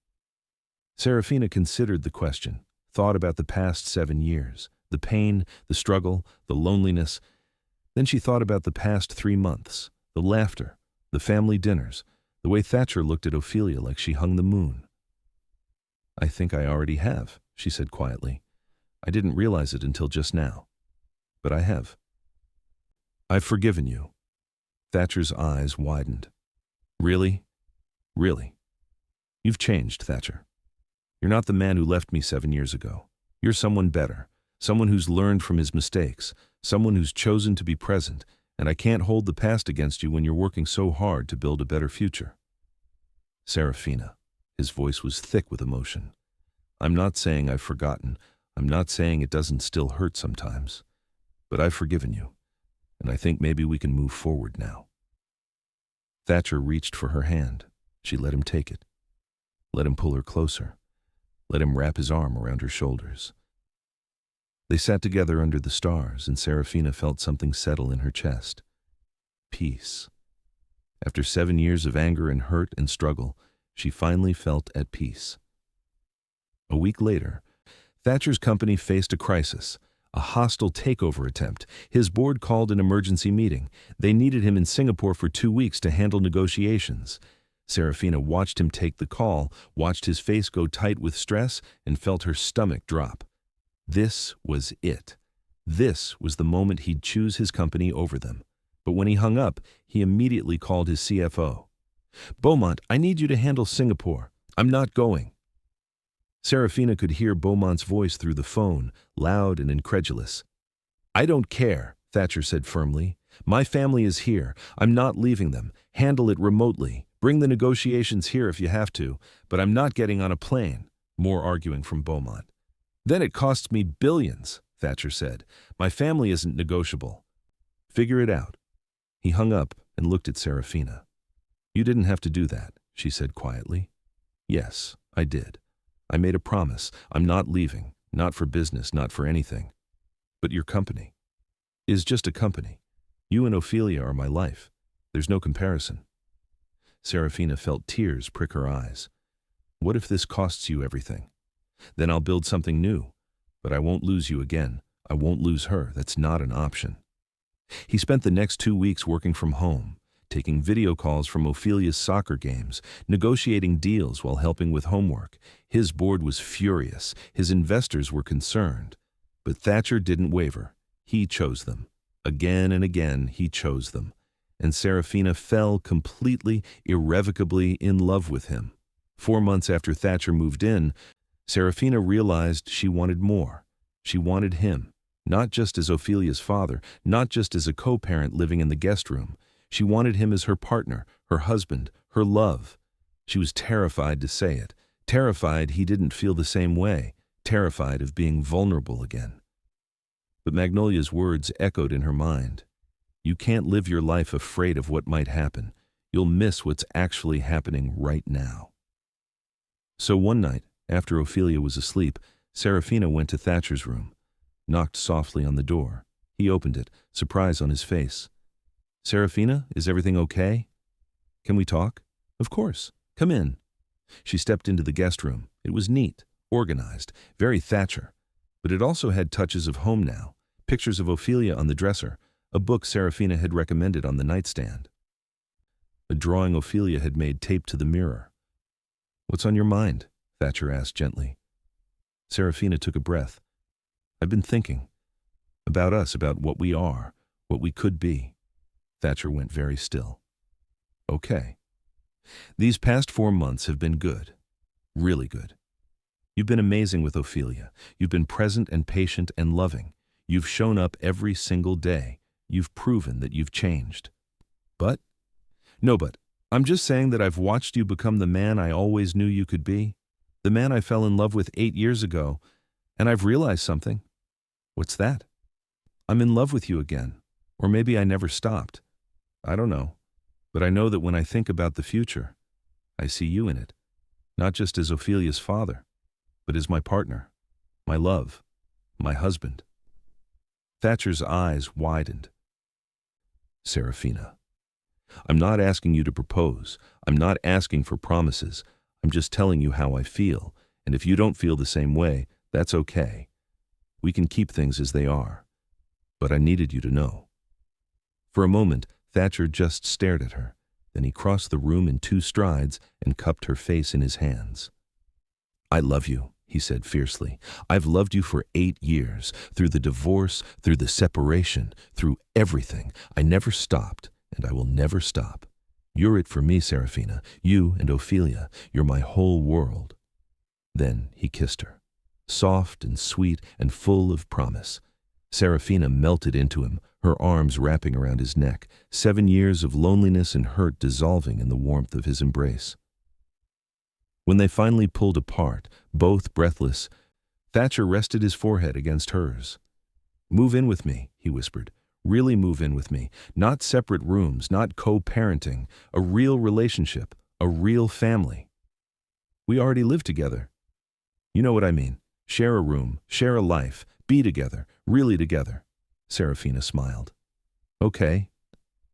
Serafina considered the question, thought about the past 7 years, the pain, the struggle, the loneliness. Then she thought about the past 3 months, the laughter, the family dinners, the way Thatcher looked at Ophelia like she hung the moon. "I think I already have," she said quietly. "I didn't realize it until just now. But I have. I've forgiven you." Thatcher's eyes widened. "Really? Really? You've changed, Thatcher. You're not the man who left me 7 years ago. You're someone better, someone who's learned from his mistakes, someone who's chosen to be present, and I can't hold the past against you when you're working so hard to build a better future." "Serafina," his voice was thick with emotion, "I'm not saying I've forgotten. I'm not saying it doesn't still hurt sometimes. But I've forgiven you, and I think maybe we can move forward now." Thatcher reached for her hand. She let him take it. Let him pull her closer. Let him wrap his arm around her shoulders. They sat together under the stars, and Serafina felt something settle in her chest. Peace. After 7 years of anger and hurt and struggle, she finally felt at peace. A week later, Thatcher's company faced a crisis, a hostile takeover attempt. His board called an emergency meeting. They needed him in Singapore for 2 weeks to handle negotiations. Serafina watched him take the call, watched his face go tight with stress, and felt her stomach drop. This was it. This was the moment he'd choose his company over them. But when he hung up, he immediately called his CFO. "Beaumont, I need you to handle Singapore. I'm not going." Serafina could hear Beaumont's voice through the phone, loud and incredulous. "I don't care," Thatcher said firmly. "My family is here. I'm not leaving them. Handle it remotely. Bring the negotiations here if you have to, but I'm not getting on a plane." More arguing from Beaumont. "Then it costs me billions," Thatcher said. "My family isn't negotiable." "Figure it out." He hung up and looked at Serafina. "You didn't have to do that," she said quietly. "Yes, I did. I made a promise. I'm not leaving, not for business, not for anything. But your company is just a company. You and Ophelia are my life. There's no comparison." Serafina felt tears prick her eyes. "What if this costs you everything? Then I'll build something new. But I won't lose you again. I won't lose her. That's not an option." He spent the next 2 weeks working from home, taking video calls from Ophelia's soccer games, negotiating deals while helping with homework. His board was furious. His investors were concerned. But Thatcher didn't waver. He chose them. Again and again, he chose them. And Serafina fell completely, irrevocably in love with him. 4 months after Thatcher moved in, Serafina realized she wanted more. She wanted him, not just as Ophelia's father, not just as a co-parent living in the guest room. She wanted him as her partner, her husband, her love. She was terrified to say it, Terrified he didn't feel the same way, terrified of being vulnerable again. But Magnolia's words echoed in her mind. You can't live your life afraid of what might happen. You'll miss what's actually happening right now. So one night, after Ophelia was asleep, Serafina went to Thatcher's room, knocked softly on the door. He opened it, surprise on his face. Serafina, is everything okay? Can we talk? Of course. Come in. She stepped into the guest room. It was neat, organized, very Thatcher. But it also had touches of home now, pictures of Ophelia on the dresser, a book Serafina had recommended on the nightstand. A drawing Ophelia had made taped to the mirror. What's on your mind? Thatcher asked gently. Serafina took a breath. I've been thinking. About us, about what we are, what we could be. Thatcher went very still. Okay. These past 4 months have been good. Really good. You've been amazing with Ophelia. You've been present and patient and loving. You've shown up every single day. You've proven that you've changed. But? No, but. I'm just saying that I've watched you become the man I always knew you could be. The man I fell in love with 8 years ago. And I've realized something. What's that? I'm in love with you again. Or maybe I never stopped. I don't know. But I know that when I think about the future, I see you in it. Not just as Ophelia's father, but as my partner, my love, my husband. Thatcher's eyes widened. Serafina, I'm not asking you to propose. I'm not asking for promises. I'm just telling you how I feel. And if you don't feel the same way, that's okay. We can keep things as they are. But I needed you to know. For a moment, Thatcher just stared at her. Then he crossed the room in 2 strides and cupped her face in his hands. I love you, he said fiercely. I've loved you for 8 years, through the divorce, through the separation, through everything. I never stopped, and I will never stop. You're it for me, Serafina. You and Ophelia. You're my whole world. Then he kissed her, soft and sweet and full of promise. Serafina melted into him, her arms wrapping around his neck, 7 years of loneliness and hurt dissolving in the warmth of his embrace. When they finally pulled apart, both breathless, Thatcher rested his forehead against hers. Move in with me, he whispered. Really move in with me. Not separate rooms, not co-parenting. A real relationship, a real family. We already live together. You know what I mean. Share a room, share a life, be together, really together. Serafina smiled. Okay.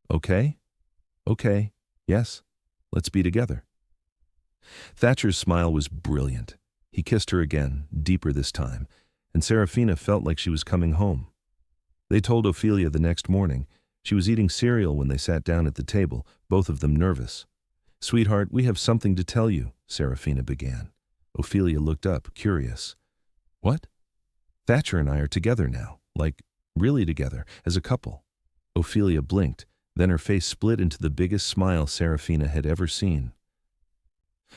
Okay? Okay. Yes. Let's be together. Thatcher's smile was brilliant. He kissed her again, deeper this time, and Serafina felt like she was coming home. They told Ophelia the next morning. She was eating cereal when they sat down at the table, both of them nervous. Sweetheart, we have something to tell you, Serafina began. Ophelia looked up, curious. What? Thatcher and I are together now, like really together, as a couple. Ophelia blinked, then her face split into the biggest smile Serafina had ever seen.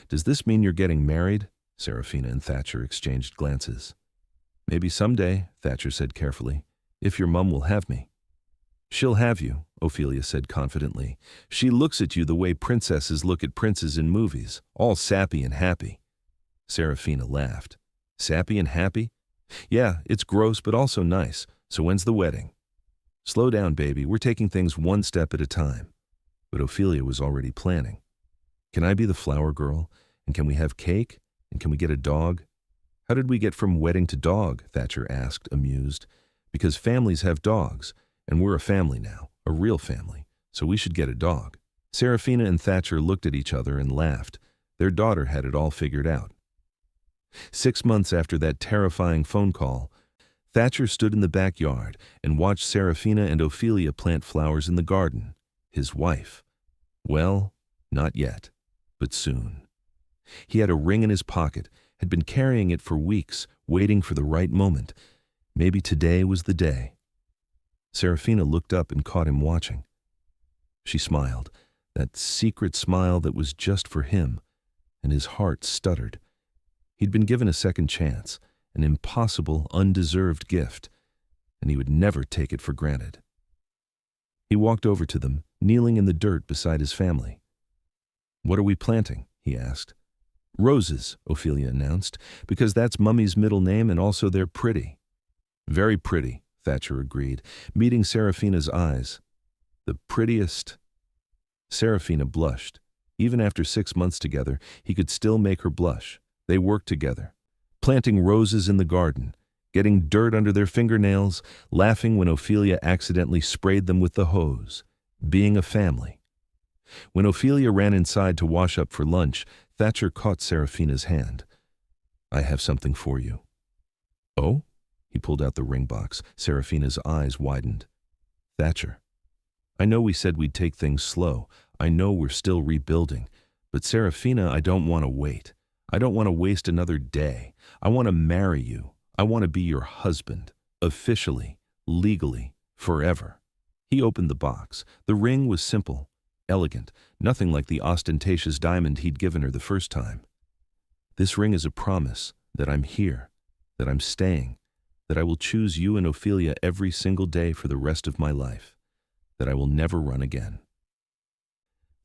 Does this mean you're getting married? Serafina and Thatcher exchanged glances. Maybe someday, Thatcher said carefully, if your mum will have me. She'll have you, Ophelia said confidently. She looks at you the way princesses look at princes in movies, all sappy and happy. Serafina laughed. Sappy and happy? Yeah, it's gross but also nice. So when's the wedding? Slow down, baby. We're taking things one step at a time. But Ophelia was already planning. Can I be the flower girl? And can we have cake? And can we get a dog? How did we get from wedding to dog? Thatcher asked, amused. Because families have dogs, and we're a family now, a real family, so we should get a dog. Serafina and Thatcher looked at each other and laughed. Their daughter had it all figured out. 6 months after that terrifying phone call, Thatcher stood in the backyard and watched Serafina and Ophelia plant flowers in the garden. His wife. Well, not yet, but soon. He had a ring in his pocket, had been carrying it for weeks, waiting for the right moment. Maybe today was the day. Serafina looked up and caught him watching. She smiled, that secret smile that was just for him, and his heart stuttered. He'd been given a second chance, an impossible, undeserved gift, and he would never take it for granted. He walked over to them, kneeling in the dirt beside his family. What are we planting? He asked. Roses, Ophelia announced, because that's Mummy's middle name and also they're pretty. Very pretty, Thatcher agreed, meeting Serafina's eyes. The prettiest. Serafina blushed. Even after 6 months together, he could still make her blush. They worked together, planting roses in the garden, getting dirt under their fingernails, laughing when Ophelia accidentally sprayed them with the hose, being a family. When Ophelia ran inside to wash up for lunch, Thatcher caught Serafina's hand. "I have something for you." "Oh?" He pulled out the ring box. Serafina's eyes widened. "Thatcher, I know we said we'd take things slow. I know we're still rebuilding. But Serafina, I don't want to wait. I don't want to waste another day. I want to marry you. I want to be your husband. Officially, legally, forever." He opened the box. The ring was simple, elegant, nothing like the ostentatious diamond he'd given her the first time. "This ring is a promise that I'm here, that I'm staying, that I will choose you and Ophelia every single day for the rest of my life, that I will never run again,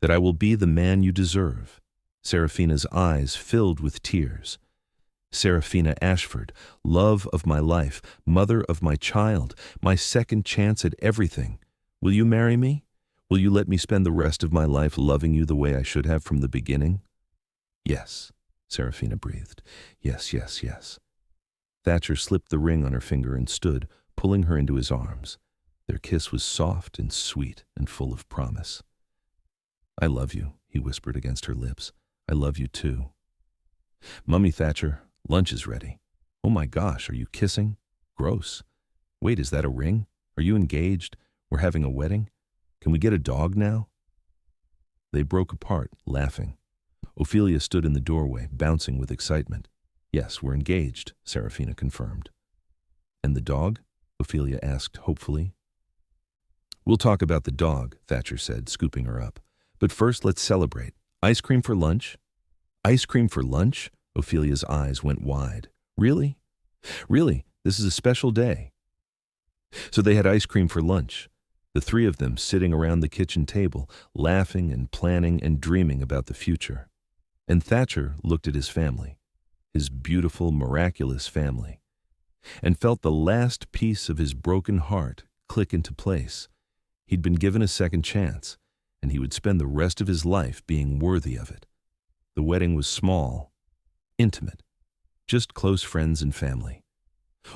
that I will be the man you deserve." Serafina's eyes filled with tears. "Serafina Ashford, love of my life, mother of my child, my second chance at everything. Will you marry me? Will you let me spend the rest of my life loving you the way I should have from the beginning?" "Yes," Serafina breathed. "Yes, yes, yes." Thatcher slipped the ring on her finger and stood, pulling her into his arms. Their kiss was soft and sweet and full of promise. "I love you," he whispered against her lips. "I love you too." "Mummy Thatcher, lunch is ready." "Oh my gosh, are you kissing? Gross. Wait, is that a ring? Are you engaged? We're having a wedding? Can we get a dog now?" They broke apart, laughing. Ophelia stood in the doorway, bouncing with excitement. "Yes, we're engaged," Serafina confirmed. "And the dog?" Ophelia asked hopefully. "We'll talk about the dog," Thatcher said, scooping her up. "But first, let's celebrate. Ice cream for lunch?" "Ice cream for lunch?" Ophelia's eyes went wide. "Really? Really, this is a special day." So they had ice cream for lunch, the three of them sitting around the kitchen table, laughing and planning and dreaming about the future. And Thatcher looked at his family, his beautiful, miraculous family, and felt the last piece of his broken heart click into place. He'd been given a second chance, and he would spend the rest of his life being worthy of it. The wedding was small, intimate, just close friends and family.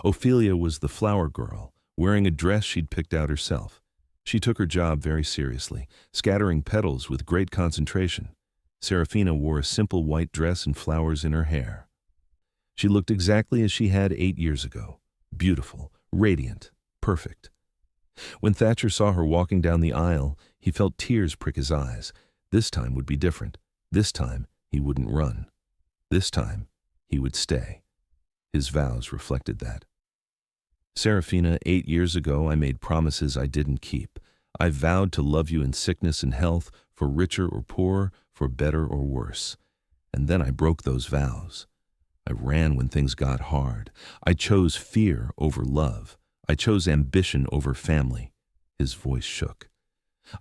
Ophelia was the flower girl, wearing a dress she'd picked out herself. She took her job very seriously, scattering petals with great concentration. Serafina wore a simple white dress and flowers in her hair. She looked exactly as she had 8 years ago, beautiful, radiant, perfect. When Thatcher saw her walking down the aisle, he felt tears prick his eyes. This time would be different. This time, he wouldn't run. This time, he would stay. His vows reflected that. "Serafina, 8 years ago I made promises I didn't keep. I vowed to love you in sickness and health, for richer or poorer, for better or worse. And then I broke those vows. I ran when things got hard. I chose fear over love. I chose ambition over family." His voice shook.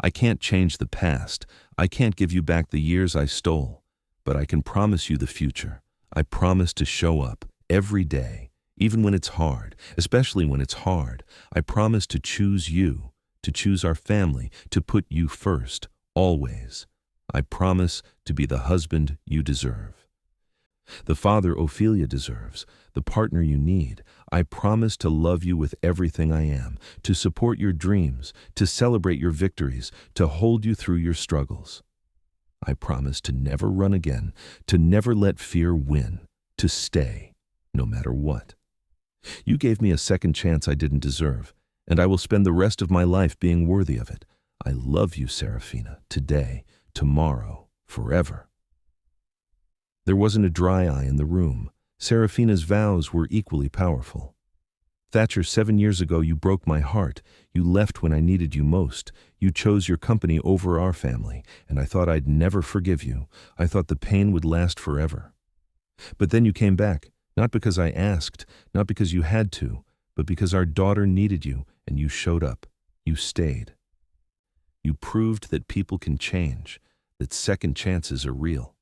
"I can't change the past. I can't give you back the years I stole. But I can promise you the future. I promise to show up every day, even when it's hard, especially when it's hard. I promise to choose you, to choose our family, to put you first, always. I promise to be the husband you deserve, the father Ophelia deserves, the partner you need. I promise to love you with everything I am, to support your dreams, to celebrate your victories, to hold you through your struggles. I promise to never run again, to never let fear win, to stay, no matter what. You gave me a second chance I didn't deserve, and I will spend the rest of my life being worthy of it. I love you, Serafina, today, tomorrow, forever." There wasn't a dry eye in the room. Serafina's vows were equally powerful. "Thatcher, 7 years ago you broke my heart. You left when I needed you most. You chose your company over our family, and I thought I'd never forgive you. I thought the pain would last forever. But then you came back, not because I asked, not because you had to, but because our daughter needed you, and you showed up. You stayed. You proved that people can change, that second chances are real.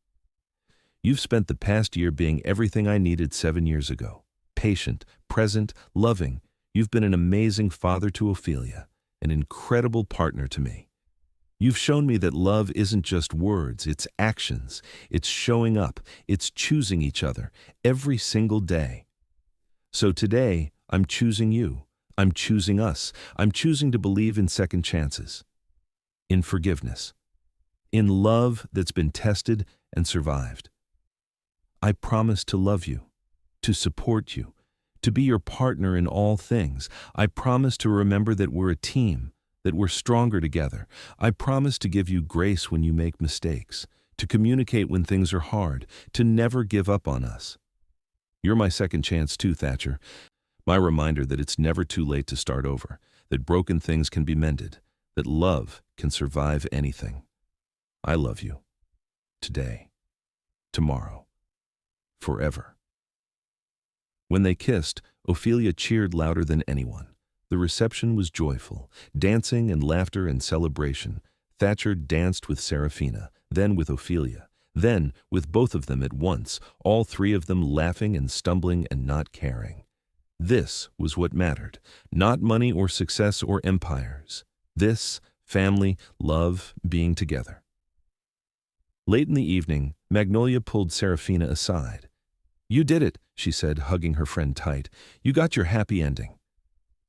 You've spent the past year being everything I needed 7 years ago. Patient, present, loving. You've been an amazing father to Ophelia, an incredible partner to me. You've shown me that love isn't just words, it's actions. It's showing up, it's choosing each other, every single day. So today, I'm choosing you. I'm choosing us. I'm choosing to believe in second chances, in forgiveness, in love that's been tested and survived. I promise to love you, to support you, to be your partner in all things. I promise to remember that we're a team, that we're stronger together. I promise to give you grace when you make mistakes, to communicate when things are hard, to never give up on us. You're my second chance too, Thatcher. My reminder that it's never too late to start over, that broken things can be mended, that love can survive anything. I love you. Today. Tomorrow. Forever. When they kissed, Ophelia cheered louder than anyone. The reception was joyful, dancing and laughter and celebration. Thatcher danced with Seraphina, then with Ophelia, then with both of them at once, all three of them laughing and stumbling and not caring. This was what mattered, not money or success or empires. This, family, love, being together. Late in the evening, Magnolia pulled Seraphina aside. "You did it," she said, hugging her friend tight. "You got your happy ending."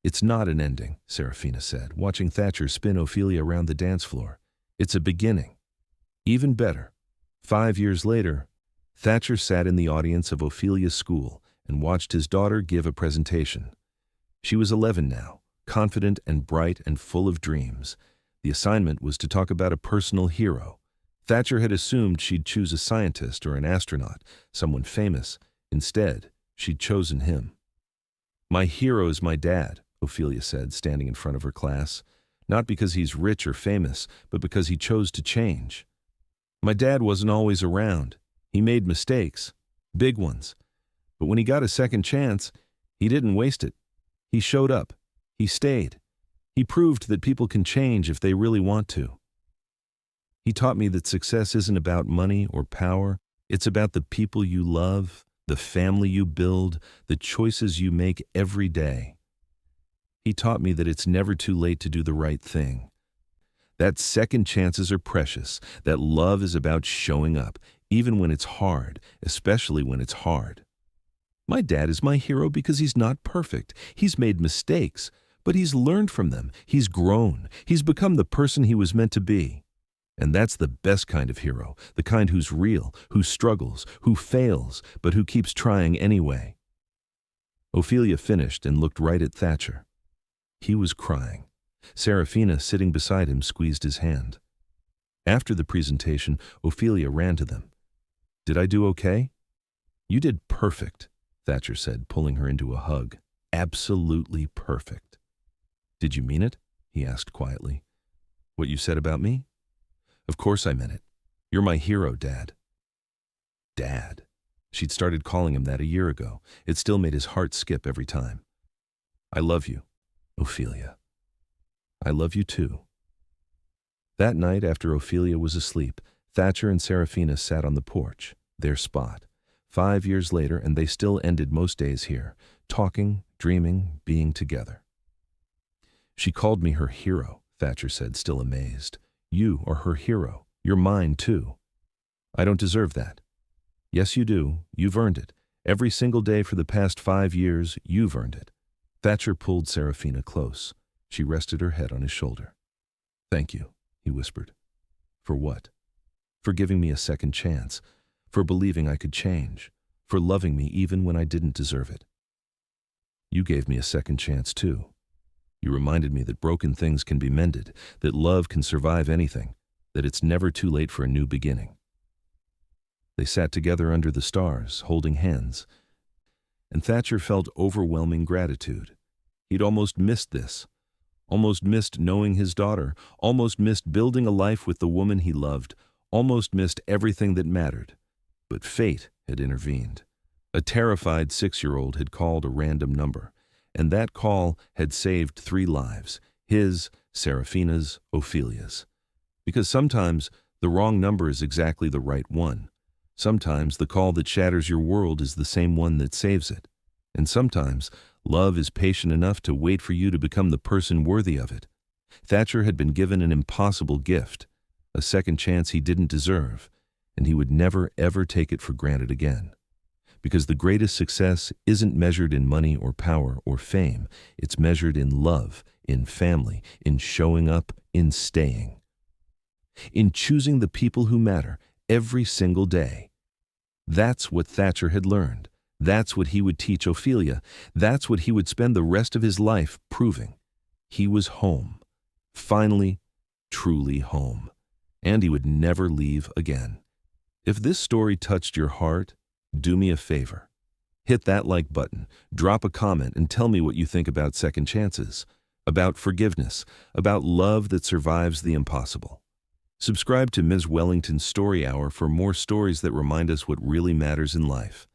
"It's not an ending," Seraphina said, watching Thatcher spin Ophelia around the dance floor. "It's a beginning. Even better." 5 years later, Thatcher sat in the audience of Ophelia's school and watched his daughter give a presentation. She was 11 now, confident and bright and full of dreams. The assignment was to talk about a personal hero. Thatcher had assumed she'd choose a scientist or an astronaut, someone famous. Instead, she'd chosen him. "My hero is my dad," Ophelia said, standing in front of her class. "Not because he's rich or famous, but because he chose to change. My dad wasn't always around. He made mistakes, big ones. But when he got a second chance, he didn't waste it. He showed up. He stayed. He proved that people can change if they really want to. He taught me that success isn't about money or power. It's about the people you love, the family you build, the choices you make every day. He taught me that it's never too late to do the right thing. That second chances are precious, that love is about showing up, even when it's hard, especially when it's hard. My dad is my hero because he's not perfect. He's made mistakes, but he's learned from them. He's grown. He's become the person he was meant to be. And that's the best kind of hero, the kind who's real, who struggles, who fails, but who keeps trying anyway." Ophelia finished and looked right at Thatcher. He was crying. Seraphina, sitting beside him, squeezed his hand. After the presentation, Ophelia ran to them. "Did I do okay?" "You did perfect," Thatcher said, pulling her into a hug. "Absolutely perfect." "Did you mean it?" he asked quietly. "What you said about me?" "Of course I meant it. You're my hero, Dad." Dad. She'd started calling him that a year ago. It still made his heart skip every time. "I love you, Ophelia. I love you too." That night, after Ophelia was asleep, Thatcher and Seraphina sat on the porch, their spot. 5 years later, and they still ended most days here, talking, dreaming, being together. "She called me her hero," Thatcher said, still amazed. "You are her hero. You're mine, too." "I don't deserve that." "Yes, you do. You've earned it. Every single day for the past 5 years, you've earned it." Thatcher pulled Seraphina close. She rested her head on his shoulder. "Thank you," he whispered. "For what?" "For giving me a second chance. For believing I could change. For loving me even when I didn't deserve it." "You gave me a second chance, too. You reminded me that broken things can be mended, that love can survive anything, that it's never too late for a new beginning." They sat together under the stars, holding hands, and Thatcher felt overwhelming gratitude. He'd almost missed this, almost missed knowing his daughter, almost missed building a life with the woman he loved, almost missed everything that mattered. But fate had intervened. A terrified 6-year-old had called a random number, and that call had saved 3 lives, his, Seraphina's, Ophelia's. Because sometimes the wrong number is exactly the right one. Sometimes the call that shatters your world is the same one that saves it. And sometimes love is patient enough to wait for you to become the person worthy of it. Thatcher had been given an impossible gift, a second chance he didn't deserve, and he would never ever take it for granted again. Because the greatest success isn't measured in money or power or fame. It's measured in love, in family, in showing up, in staying. In choosing the people who matter every single day. That's what Thatcher had learned. That's what he would teach Ophelia. That's what he would spend the rest of his life proving. He was home. Finally, truly home. And he would never leave again. If this story touched your heart, do me a favor. Hit that like button, drop a comment, and tell me what you think about second chances, about forgiveness, about love that survives the impossible. Subscribe to Ms. Wellington's Story Hour for more stories that remind us what really matters in life.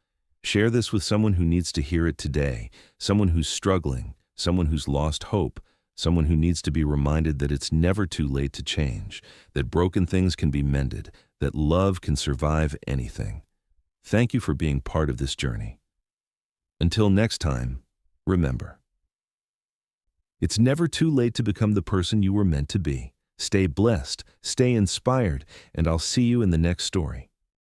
Share this with someone who needs to hear it today, someone who's struggling, someone who's lost hope, someone who needs to be reminded that it's never too late to change, that broken things can be mended, that love can survive anything. Thank you for being part of this journey. Until next time, remember, it's never too late to become the person you were meant to be. Stay blessed, stay inspired, and I'll see you in the next story.